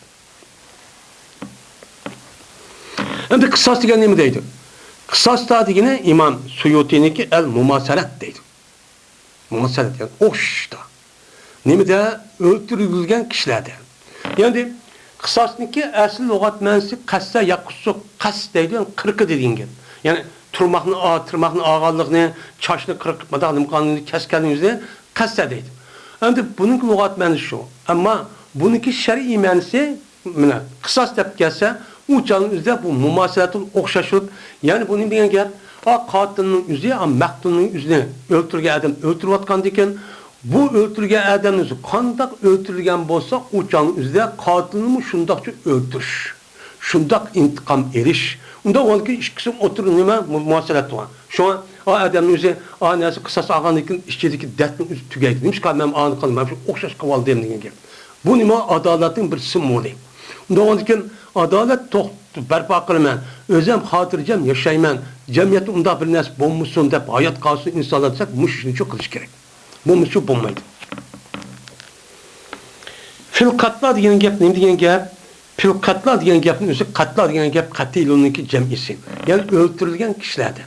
Speaker 1: Hem de kısas degen nemi deydi? Kısas da degene İmam Suyuti'ninki el mumasalat deydi. Mumasalat yani oşta. Nemi de öldürülgen kişilerde. Yani kısasniki asıl lügat mənsi qassa yaqusu qas deydi. Yani kırkı dediğin gibi. Yani tırmaqni ağallıqni, çaşını kırıp madağını kanunu keskenliğinizde qassa deydi. Yani bunun lügat mənsi şu. Ama bununki şer'i mənsi kısas deyip gelse o canın üzerinde bu mumasalatın okşaşılıp yani bunun bir gap katilinin yüzü maktulun yüzüne öldürgen adam öldürüp atkan diken bu öldürgen adamın yüzü kandak öldürülgen bolsa o canın üzerinde katilini şundakça öldürüş. Şundak intikam eriş. Onda o ki iş kısım oturun nime mumasalat var. Şu an o adamın yüzü neyse kısas ağanlıkın işçideki dertinin yüzü tügeydi. Demiş ki ben ağanı kalım. Ben okşaş kaval deyim diyen gibi. Bu nime adaletin bir simvolu. Onda o ki adalet berpa kılman, özüm hatırcam yaşayman, cemiyeti unda bir nes bommusun deyip hayat kalsın insanlar desek bu işini çok kılış gerek. Bu işi bommaydı. Fil katla diyen gap neydi diyen gap? Fil katla diyen gapın üstü katla diyen gap katilonunki cemisi. Yani öldürülgen kişilerde.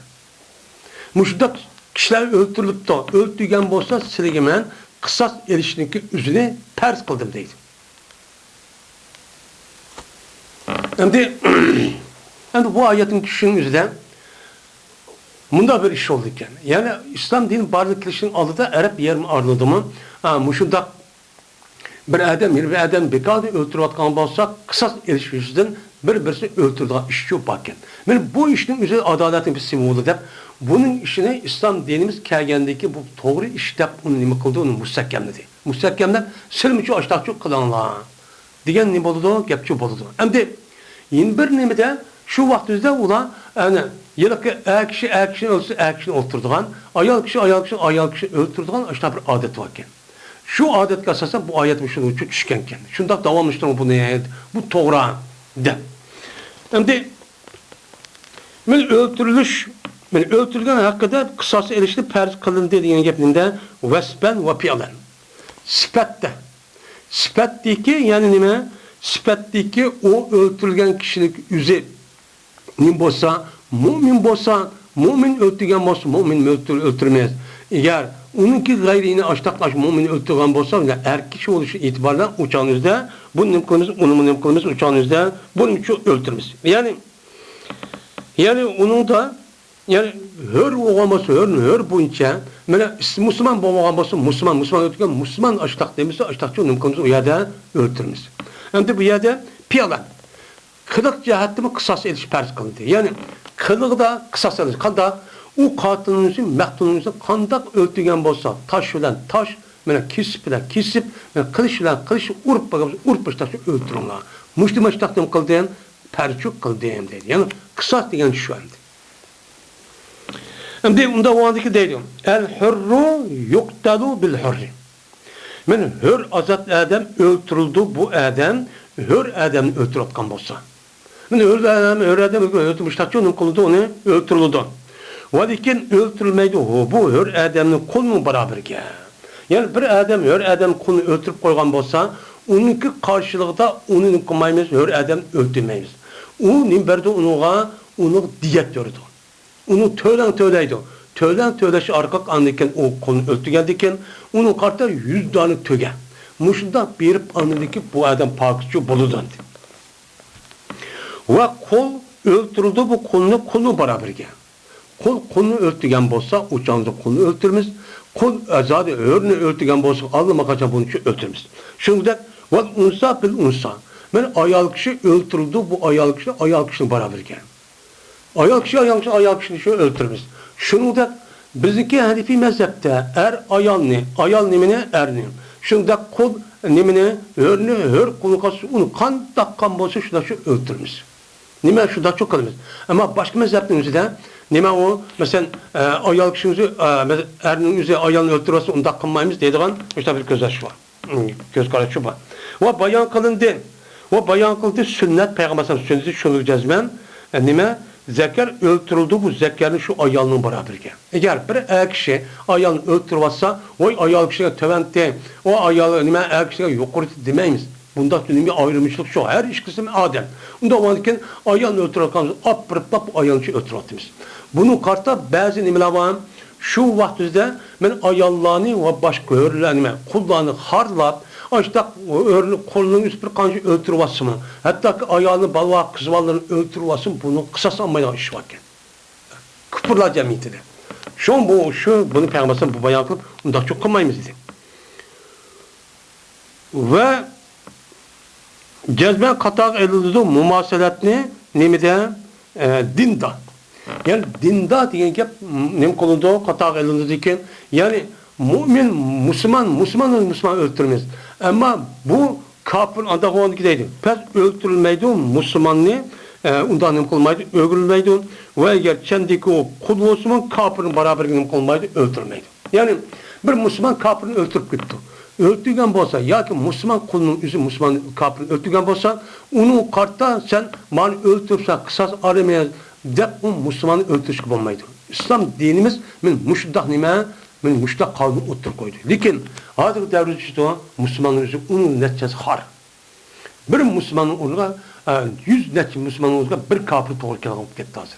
Speaker 1: Muşdak kişiler öldürülüp de öldürgen bolsa silgimen kısas erişinki üzerine pers kıldım deydi. Hem bu ayetin kişinin yüzünden bunda bir iş oldu iken. Yani İslam dinin bazı kişinin adı da Arap yerim arladı mı? Muşundak bir adam bir kadın öldürüp atkan bolsa kısas eriş yüzünden birisi öldürdüğü işçi bakken. Yani bu işin üzerine adaletin bir simvolu deyip bunun işine İslam dinimiz kelgendeki bu doğru iş deyip onu nime kıldı onu müstekemledi. Müstekemler silmiçi açtakçı kılanlar. Diyen ne boludu? Gepçi boludu. Hem de yine bir nimede şu vaktimizde ulan yani yılki kişi ölse oturduğun, ayal kişi öldürdüğün işte bir adet varken. Şu adet asasen bu ayet şunu uçu düşkenken. Şunda davammıştır bu ne? Bu toğra de. Hem de öldürülgen hakkında kısası erişti perz kılındı dediğin gepinde vesben ve piyalan. Sipetteki yani nime? Sipetteki o öldürülgen kişilik yüzü mümin öldürgen bolsa mümin öldürmez. Eğer onunki gayrını açtaklaş mümin öldürgen bolsa erkek oluşu itibarla uçağınızda bunun imkanımız uçağınızda bunun için öldürmez. Yani onun da yani hör olması hör boyunca Müslüman olması Müslüman öldürgen Müslüman açtak demişse açtakçı onun imkanımız o yerde öldürmez. Hem de bu yerde piyalan. Kılık cihatte mi kısas ediş pers kılındı. Yani kılık da kısas ediş. Kanda o katilinin mektulunun kandak öldürgen bolsa taş bilen taş, kesip bilen kesip, kılıç bilen kılıç urup baştaşı öldürünler. Müslüman iştaktim kıldığın perçuk kıldığım dedi. Yani kısas degen şu anda. Hem de onda o andaki deydim. El hurru yuktalu bil hurri. Hür azat adam öldürüldü bu adam hür adam öldürüldü bolsa. Hür adam öldürmüşler onun kolunda onu öldürüldü. Vadikin öldürülmeydi bu hür adamın kolunun beraberge. Yani bir adam kolunu öldürüp koygan bolsa onunki karşılıkta onun kılmayımız hür adam öldürmeyiz. Onun berdi onu diyet gördü. Onu töyleydi. Söyleşi arkak andiken o konu öldürgendiken onun kartta 100 tane töge. Muşunda berip anladaki bu adam pakçı buludan. Ve kol öldürüldü bu konu beraberge. Konu öldürgen bolsa uçağınızda konu öldürmez. Kol azade örne öldürgen bolsa Allah'ma kaçan bunun için öldürmez. Şimdi ve unsa bil unsa. Ayal kişi öldürüldü bu ayal kişinin beraberge. Ayal kişini şu öldürmez. Şunu da bizdeki Hanefi mezhepte ayal nemine erni. Şunda kol nemine hör konu kası onu kan takkan bolsa şuna şu öldürmüş. Nima şunda çok kalımız. Ama başka mezhepnin özüde nima o mesela ayol kişinin özü erinin özü ayolunu öldürürse onda kılmayımız deydiğen işte bir göz aşı var. Göz kararı var. Ve bayan kılındı. Ve bayan kılındı sünnet peygamberin sünneti şunu cezmen nima zekar öldürüldü bu zekarın şu ayolunun beraberge. Eğer bir kişi ayolunu öldürürse o ayol kişiye tövente o ayol nima kişiye yukarı demeyiz. Bunda tünün bir ayrılmışlık şu. Her iş kısmı adem. Bunda varken ayağını ötürürken apırıp ayağını ötürüyoruz. Bunun kartta bazı nimeler var. Şu vaktimizde ben ayağlarını ve başka örlerimi kullarını harlap işte kolunun üst bir kancı ötürüyorsun. Hatta ki ayağını balva kızvallarını ötürüyorsun. Bunu kısas almaya iş varken. Kıpırlar cemiyetinde. Şu an bunu peygamberin bu bayan kılıp bundan çok kılmayımız dedi. Ve cezben katak edildi mumaseletni nimide dinda. Yani dinda diyen ki nem kolunda katak edildi ki yani Müslüman öldürmez. Ama bu kafir anda olan gideydi. Pes öldürülmeydi Müslümanını ondan nem kolmaydı öldürülmeydi ve eğer kendiki o kul olsun kafirin beraber nem kolmaydı öldürülmeydi. Yani bir Müslüman kafirini öldürüp gitti. Öldürgen bolsa ya ki Müslüman kulunun yüzü Müslüman kafirini öldürgen bolsa onun kartta sen mani öldürürsen kısas aramaya de o Müslümanı öldürüş gibi olmaydı. İslam dinimiz müşdah nime müşdah kavmi otur koydu. Lakin hazır devrede işte Müslümanın yüzü onun neticesi har. Bir Müslümanın onuna 100 netice Müslümanın onuna bir kafir doğru kelamı gitti hazır.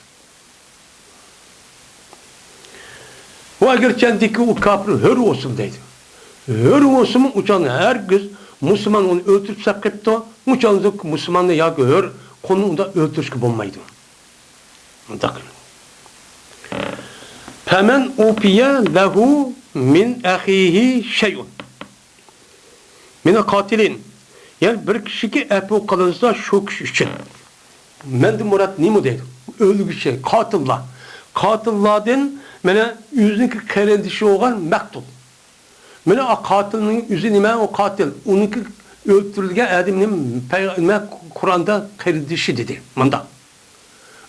Speaker 1: O eğer kendiki o kafir hür olsun deydi. Hür olsun uçanı her göz Müslüman onu öldürüp sakıptı. Uçanı Müslümanı ya hür konunda öldürüş gibi olmaydı. Bakın. Femen ufiye lehu min ahihi şeyun. Min katilin. Yani bir kişi ki epu kalırsa şu kişi için. Men de murat nimu deydi. Ölü bir şey. Katıllah. Katilladın mene yüzündeki kerendişi olan mektul. Mene o katilinin yüzü nime o katil. Onunki öldürülgen adamın Peygamber Kur'an'da kerendişi dedi. Manda.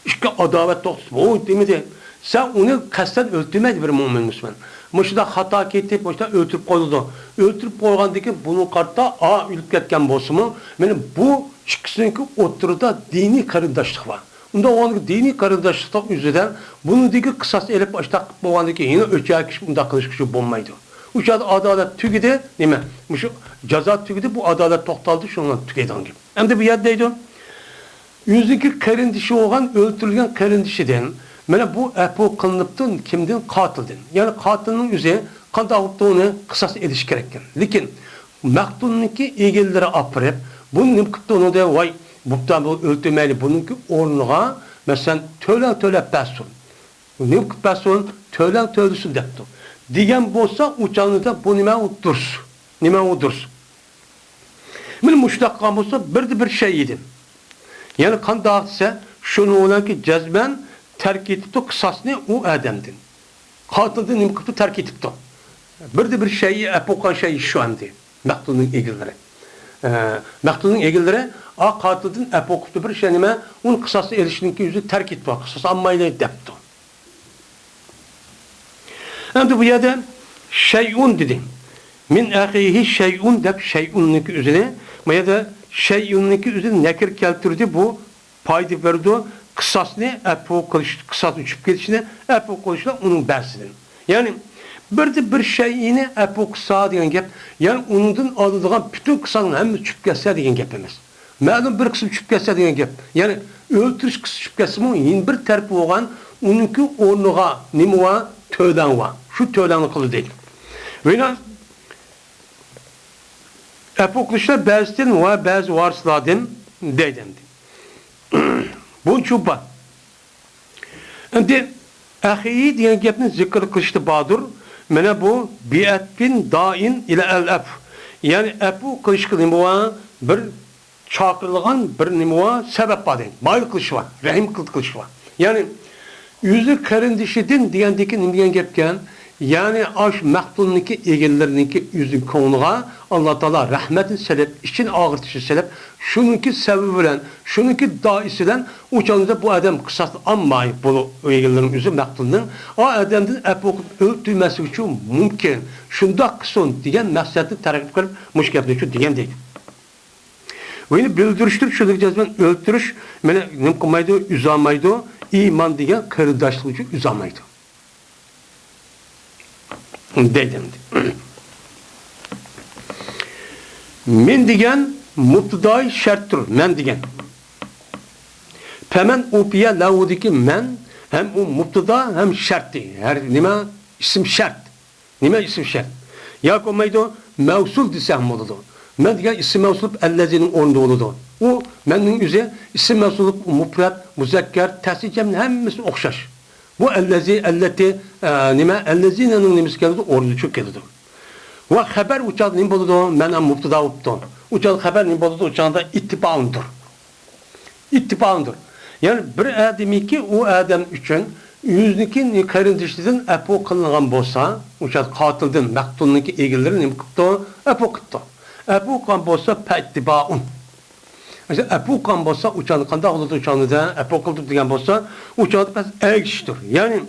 Speaker 1: İşte adalet doğrusu. O demedi. Sen onu kasten öldürmedi bir mümin Müslüman. Muşda hata etti, muşda öldürüp koyuldu. Öldürüp koyulgandaki bunun kartta ülüp ketken bolsumu. Benim bu çıkısındaki oturuda dini karındaşlık var. Onda o dini karındaşlık yüzünden bunun diki kısas elip başta boğandaki yine öçer kişi bunda kılıç kişi bulmaydı. Uçağı adalet tükedi, değil mi? Ceza tükedi, bu adalet toktaldı, şundan tükedi hangi. Hem de bir yerdeydi. Yüzdeki kerindişi olan öldürülgen kerindişiden mene bu epu kılınıptın kimden katildin. Yani katilinin yüzeye kan dağıttığını kısas ediş gerekir. Lakin mektulunki ilgililere apırıp bunun nimkıptı onu da vay buktan bu öldürmeli bununki ornuğa mesela tölen besun. Nimkıp besun tölen tölüsün depti. Diyen bolsa uçağını da bu nime udursun. Nime udursun. Benim müştakkan bolsa bir şey yedim. Yani kan dağıtsa şunu olan ki cezben terk etipti kısasını o adamdın. Katilden nimkıptı terk etipti. Bir şeyi epokan şeyi şu anda. Mektulun ilgileri. Mektulun ilgileri katilden epokuptu bir şey nime onun kısası erişininki yüzü terk etti. Kısası ammayla depti. Hem de bu yerde şeyun dedi. Min ahihi şeyun dep şeyununki üzerine ya da şeyununki üzerine nekir keltirdi bu paydı verdi kısas ne? Epo kılıç, kısas uçup gelişine epo kılıçla onun bersinin. Yani bir şeyini epo kısa diyen gep yani onundan alıdığın bütün kısanın hem uçup gelse diyen gepimiz. Malum bir kısım uçup gelse diyen gep. Yani öldürüş kısa uçup gelse mi? Yine bir terpi olan onunki ornuğa nemi var? Tölen var. Şu tölenli kılı değil. Ve epo kılıçlar bazıdan var, bazı varsıladın deydemdi. Bunun çubuğa. Şimdi ahiyi diyen gepini zikr kılıştı Badur. Mene bu bi'etbin da'in ile el-ef. Yani epu kılışkı nimuğa bir çakırlığın bir nimuğa sebep var. Bayıl kılışı var. Rahim kılışı var. Yani yüzü karındişidin diyendeki nimuğa gepken yani aş mektulunki ilgililerinki yüzü konuğa Allah Teala rahmetin sebep, için ağırtışı sebep şununki sebebi bilen, şununki daisinden uçanında bu adam kısas almayı bu egillerin yüzü məktulunun o adamın epok öldürmesi için mümkün. Şunda kıson diyen məqsədi tərəqib qılıb müşkəbli üçün diyen deyil. Ve bildiriştir şudur cezben öldürüş mene nimkumaydı, üzamaydı, iman diyen kırdaşlık için üzamaydı. Dedim. Men diyen mubtidai şarttır. Men diyen. Pemen upiye lavudiki men hem o mubtida hem şarttı. Her nime isim şart. Nime isim şart. Ya komaydı mevsul desem oldu. Men diyen isim mevsul ellezinin orunda oldu. O menin üzeri isim mevsul mufrad, muzakker, tesicem hemmesi okşaş. Bu ellezi elleti nime ellezinenin nimesi geldi orada çok geldi. Ve haber uçağı ne buldu? Menen mubtada upton. Uçağı haber ne buldu? Uçağında ittibaundur. İttibaundur. Yani bir ademi ki o adam için yüzdeki karındışlıdan epo kılınan bolsa, uçağı katıldın, maktulunki ilgileri ne kıptı? Epo kıptı. Epo kan bolsa pettibaun. İşte epo kan bolsa uçağını kanda oldu uçağını da epo kıldı diyen bolsa uçağı pes eriştir. Yani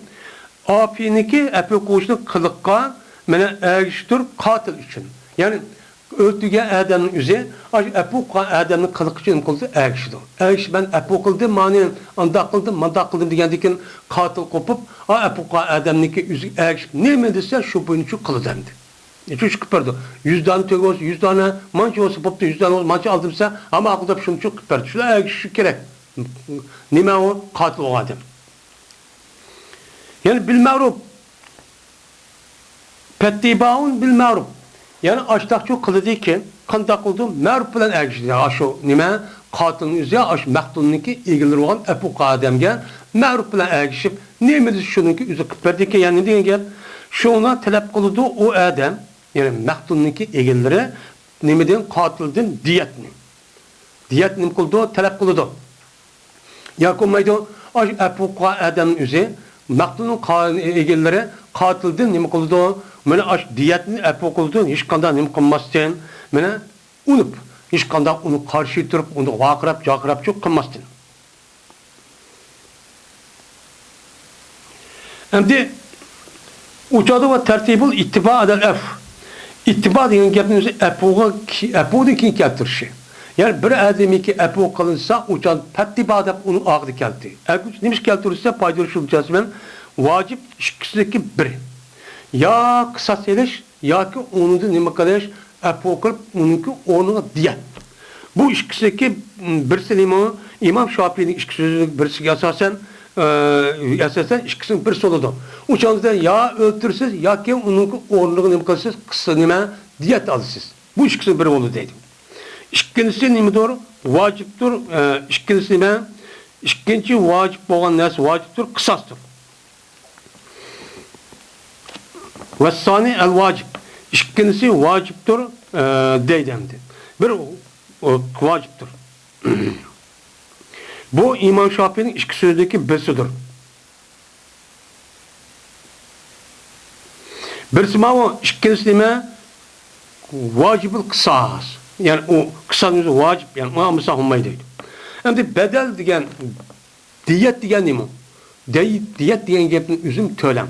Speaker 1: apiniki epo koştu kılıkka mene eriştir katil için. Yani öldüğü adamın üzeri epo adamın kılık için kıldı eriştir. Eriş ben epo kıldım mani anda kıldım manda kıldım diyendikin katil kopup epo adamınki üzeri eriş ne medise şu boyun için kılı dendi. Üç kıpırdı. 100 tane tüy olsa, 100 tane mançı olsa, poptu 100 tane mançı aldımsa ama akılda şunu çok kıpırdı. Şuna şu gerek. Nime o? Katil o adam. Yani bilmağrub. Pettibaun bilmağrub. Yani aştakçı kılıdı ki, kandak oldu, mağrub bilen ergişti. Yani şu nime? Katilin üzeri, aş mektulunki ilgileri olan epuk adamga mağrub bilen ergişip, neyimiz şununki üzeri kıpırdı ki, yani ne diyen gel? Şuna talep kılıdı o adam, yani mektulunki ilgileri, nemeden katilden diyetini. Diyetini kıldı, talep kılıdı. Ya komaydı, aş epuk adamın üzeri, mektulun ilgileri katilden nemi kıldı, mene aş diyetini epuk kıldı, hiç kanda nemi kılmazken, mene unup, hiç kanda onu karşı durup, onu vakırap, cakırap çok kılmazken. Hem de uçadı ve tertibul ittiba edel ef. İttiba diyen gepinizi epuğun kim keltirişi. Yani bir ademi ki epuğ kılınsa uçadı pettiba edip onun ağdı kelti. Demiş keltirirse paylaşılır cazmen vacip ikisindeki biri. Ya kısas eleş ya ki onun da nime kadar epuğ kılıp onunki onuna diyet. Bu ikisindeki birisi nime İmam Şafii'nin ikisindeki birisi esasen ikisinin bir soludu. Uçağınızda ya öldürürsünüz ya ki onun orluğunu nime kılsınız kısa nime diyet alırsınız. Bu ikisinin biri oldu dedim. İkincisi nime doğru? Vaciptir. İkincisi nime? İkinci vacip olan nesi vaciptir? Kısastır. Ve sani el vacip. İkincisi vaciptir deydemdi. Bir vaciptir. Bu İmam Şafii'nin iki sözdeki birisidir. Birisi o ikincisi nime? Vacibül kısas. Yani o kısasın vacip yani o amısa olmaydı. Hem de bedel diyen diyet diyen nime? Diyet diyen gepin üzüm tölem.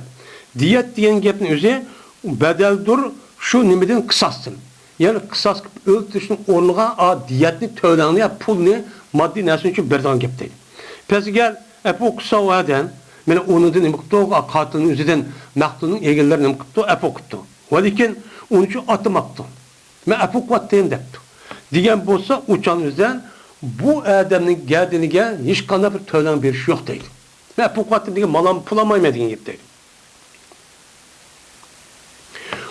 Speaker 1: Diyet diyen gepin üzü bedeldir şu nimeden kısastın. Yani kısas öldürüşün orluğa diyetini töleni ya pulni maddi nesin için berdan gepteydi. Peki gel bu kısa o eden yani onun da nimkuttu katilin üzüden mektulun egeller nimkuttu epokuttu. Velikin onun için atmaktı. Ben epokuttayım deptu. Diyen bolsa uçan üzerine bu adamın geldiğini gel hiç kanda bir tölen bir şey yok değil. Ben epokuttayım diye malam pulamayım ediyen gepteydi.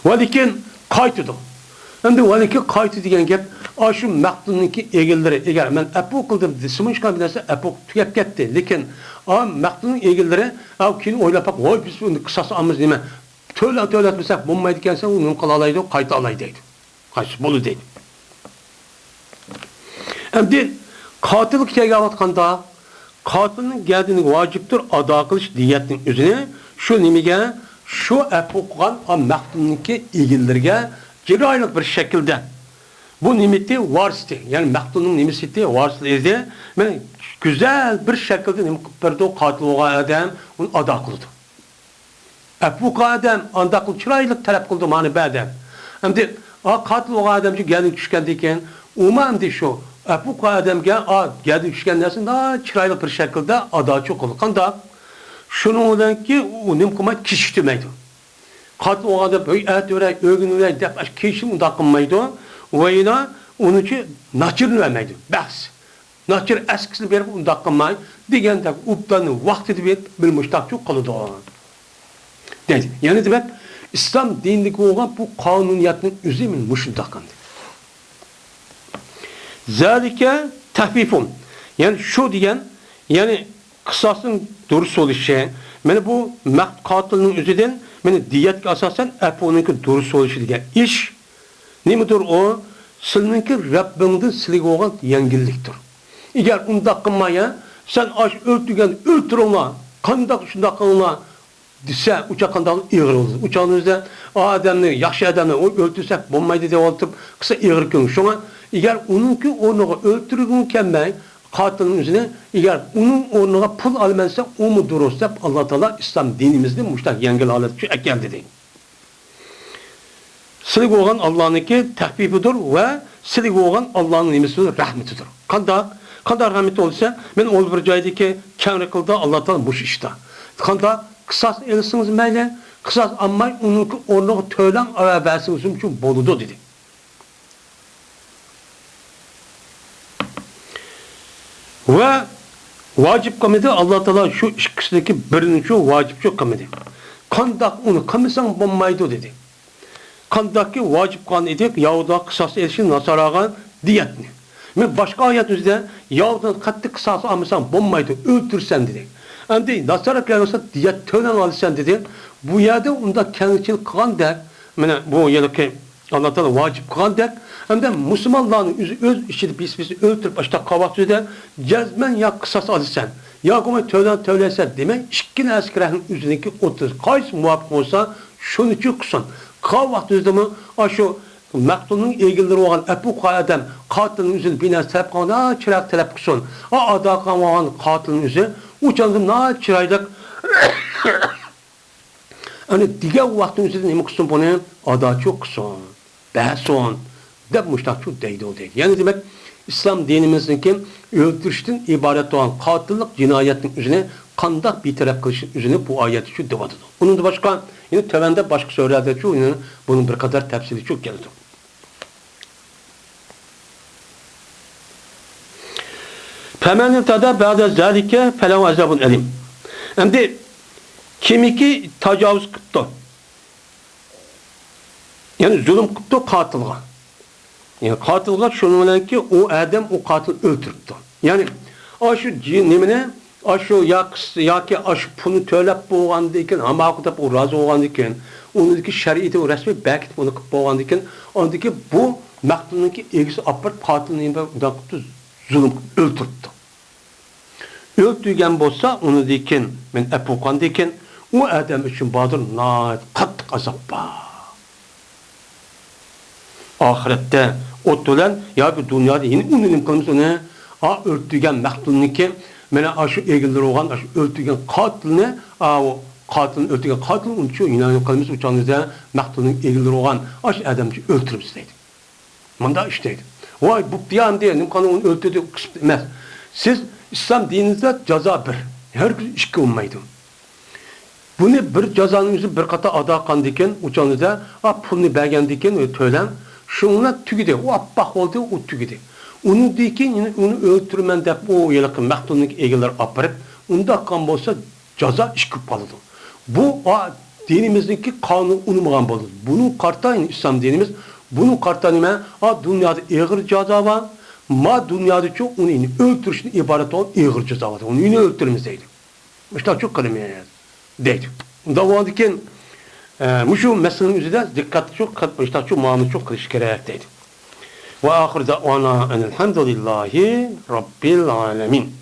Speaker 1: Velikin kaytıdı. Hem de velikin kaytı diyen gep şu mektulunki egelleri eğer ben epok kıldım desem hiç kanbidese epok tükep gitti. Lekin mektulun egelleri kim oylapak oy biz bunu kısası amız deme. Töle etmesek bulmaydı kensen onun kalalaydı kaytı alaydı. Kayısı bolu değil. Hem de katillik tegavatkanda katilin geldiğini vaciptir ada kılış diyetinin üzerine şu nimige şu epokkan mektulunki egellerge ceraylık bir şekilde Bu nimeti varsıdı. Yani maktulun nimeti varsıydı. Yani güzel bir şekilde nimetleri o katil olan adam onu ada kıldı. Bu adam anda kıl çıraylık talep kıldı mani badem. Hem de katil olan adamcı geldi düşkendeyken umam de şu bu adamga geldi düşkendeysen daha çıraylık bir şekilde ada çok oldu. Kanda şunu olan ki o nimkumat kişitemeydi. Katil olan adam et öyle ögünüyle defaş kişi undakınmaydı. Ve yine onun için naçırını vermeydi. Bas. Naçır eskisini verip undakınmaydı. Degende uptanın vakti de bir müştak çok kalıdı o. Dedi. Yani demek İslam dinindeki olan bu kanuniyatın üzümün müştakındı. Zalike tahfifun. Yani şu diyen yani kısasın doğrusu oluşu. Yani bu katilinin üzerinden yani diyet asasen eponunki doğrusu oluşu diyen iş nedir o? Seninki Rabbimden silik olan yengilliktir. Eğer unda kılmaya sen aş öldügen öldür ona kandak şunda kılına dise uçak kandalı ağır olur. Uçağınızda adamını, yaxşı adamını o öldürsek bulmaydı diye olup kısa ağır kılın. Şuna eğer onunki onu öldürürken kemmey katilin üzerine eğer onun onuna pul almense o mu durursa Allah Teala İslam dinimizde müştak yengil alet şu ekel dedi. Silik olan Allah'ınki tahfifidir ve silik olan Allah'ın nimetidir, rahmetidir. Kanda rahmeti olsa ben ol bir caydaki kemre kıldı Allah Teala bu işte. Kanda kısas elsiniz meyle kısas ammay onunki onu tölen arabasınız için boludu dedi. Ve vacip kamedi Allah Teala şu ikisindeki birinin şu vacip çok kamedi. Kandak onu kamisan bombaydı dedi. Kandaki vacip kan edik Yahuda kısas elşin nasaragan diyetini. Men başka ayet üzerinde Yahuda katlı kısası almışsan bombaydı öldürsen dedi. Hem de nasara gelirse diyet tönen alırsan dedi. Bu yerde onda kendisi kan der. Bu yerdeki Allah Teala vacip kan der. Hem de Müslümanların öz işini biz öldürüp işte kavak üzerinde cezmen ya kısas alırsan. Ya kuma tölensen demek işkin askerenin üzerindeki otur. Kaç muvaffak olsa şunu çıksın. Kavak üzerinde mi şu maktulun ilgilileri olan Ebu Kayyadem katilin üzerinde bina talep kalan çırak talep kısın. Ada kalan katilin üzerinde uçandım na çıraylık hani diğer vaktin üzerinde ne kısın bunu ada çok kısın. Beson de müştak çok deydi o deydi. Yani demek İslam dinimizdeki öldürüşten ibaret olan katillik cinayetin üzerine kandak bir taraf kılışın üzerine bu ayeti şu devadıdır. Bunun da başka yine tövende başka söylerde şu yine bunun bir kadar tefsiri çok geldi. Femen irtada ba'de zalike felehu azabun elim. Şimdi kimiki tecavüz kıptı. Yani zulüm kıptı katılga. Yani katılga şunun ki o adam o katil öldürüptü. Yani şu nemine şu ya ki şu punu tölep boğandı iken ama akıda bu razı olgandı iken ondaki şer'iyeti o resmi belki bunu kıp boğandı iken ondaki bu maktulunki egisi apart katilini da zulüm öldürüptü. Öldürgen bolsa onu diken men epokan diken o adam için badır nayet kattık azap var. Ahirette otulan ya bir dünyada yine onun imkanımız onu öldürgen maktulunki mena şu ilgililer olan şu öldürgen katilini o katilin öldürgen katilin onun için yine imkanımız uçağınızda maktulun ilgililer olan şu adam için öldürüp isteydi. Manda işteydi. Vay bu diyan diye imkanı onu öldürdü kısmet. Siz İslam dininizde ceza bir. Herkes işki olmaydı. Bunu bir cezanızı bir kata ada kandiken uçağınızda pulunu beğendiken tölen şununla tügüdü. O abbak oldu o tügüdü. Onu diken yine onu öldürmen de o yıllık maktulunun ilgiler aparıp onda kan olsa ceza işki kalıdı. Bu dinimizdeki kanun unutmayan buldu. Bunun kartayın İslam dinimiz. Bunun kartayın dünyada ağır ceza var. Ma dünyada çok onu yine öldürüşün ibaret olan ağır ceza var. Onu yine öldürmeseydi. İşte çok kalem yani. Deydi. Da o andiken şu meselenin üzerinde dikkat çok işte çok muamele çok kılış gerekteydi. Ve ahir da'wana enelhamdülillahi rabbil alemin.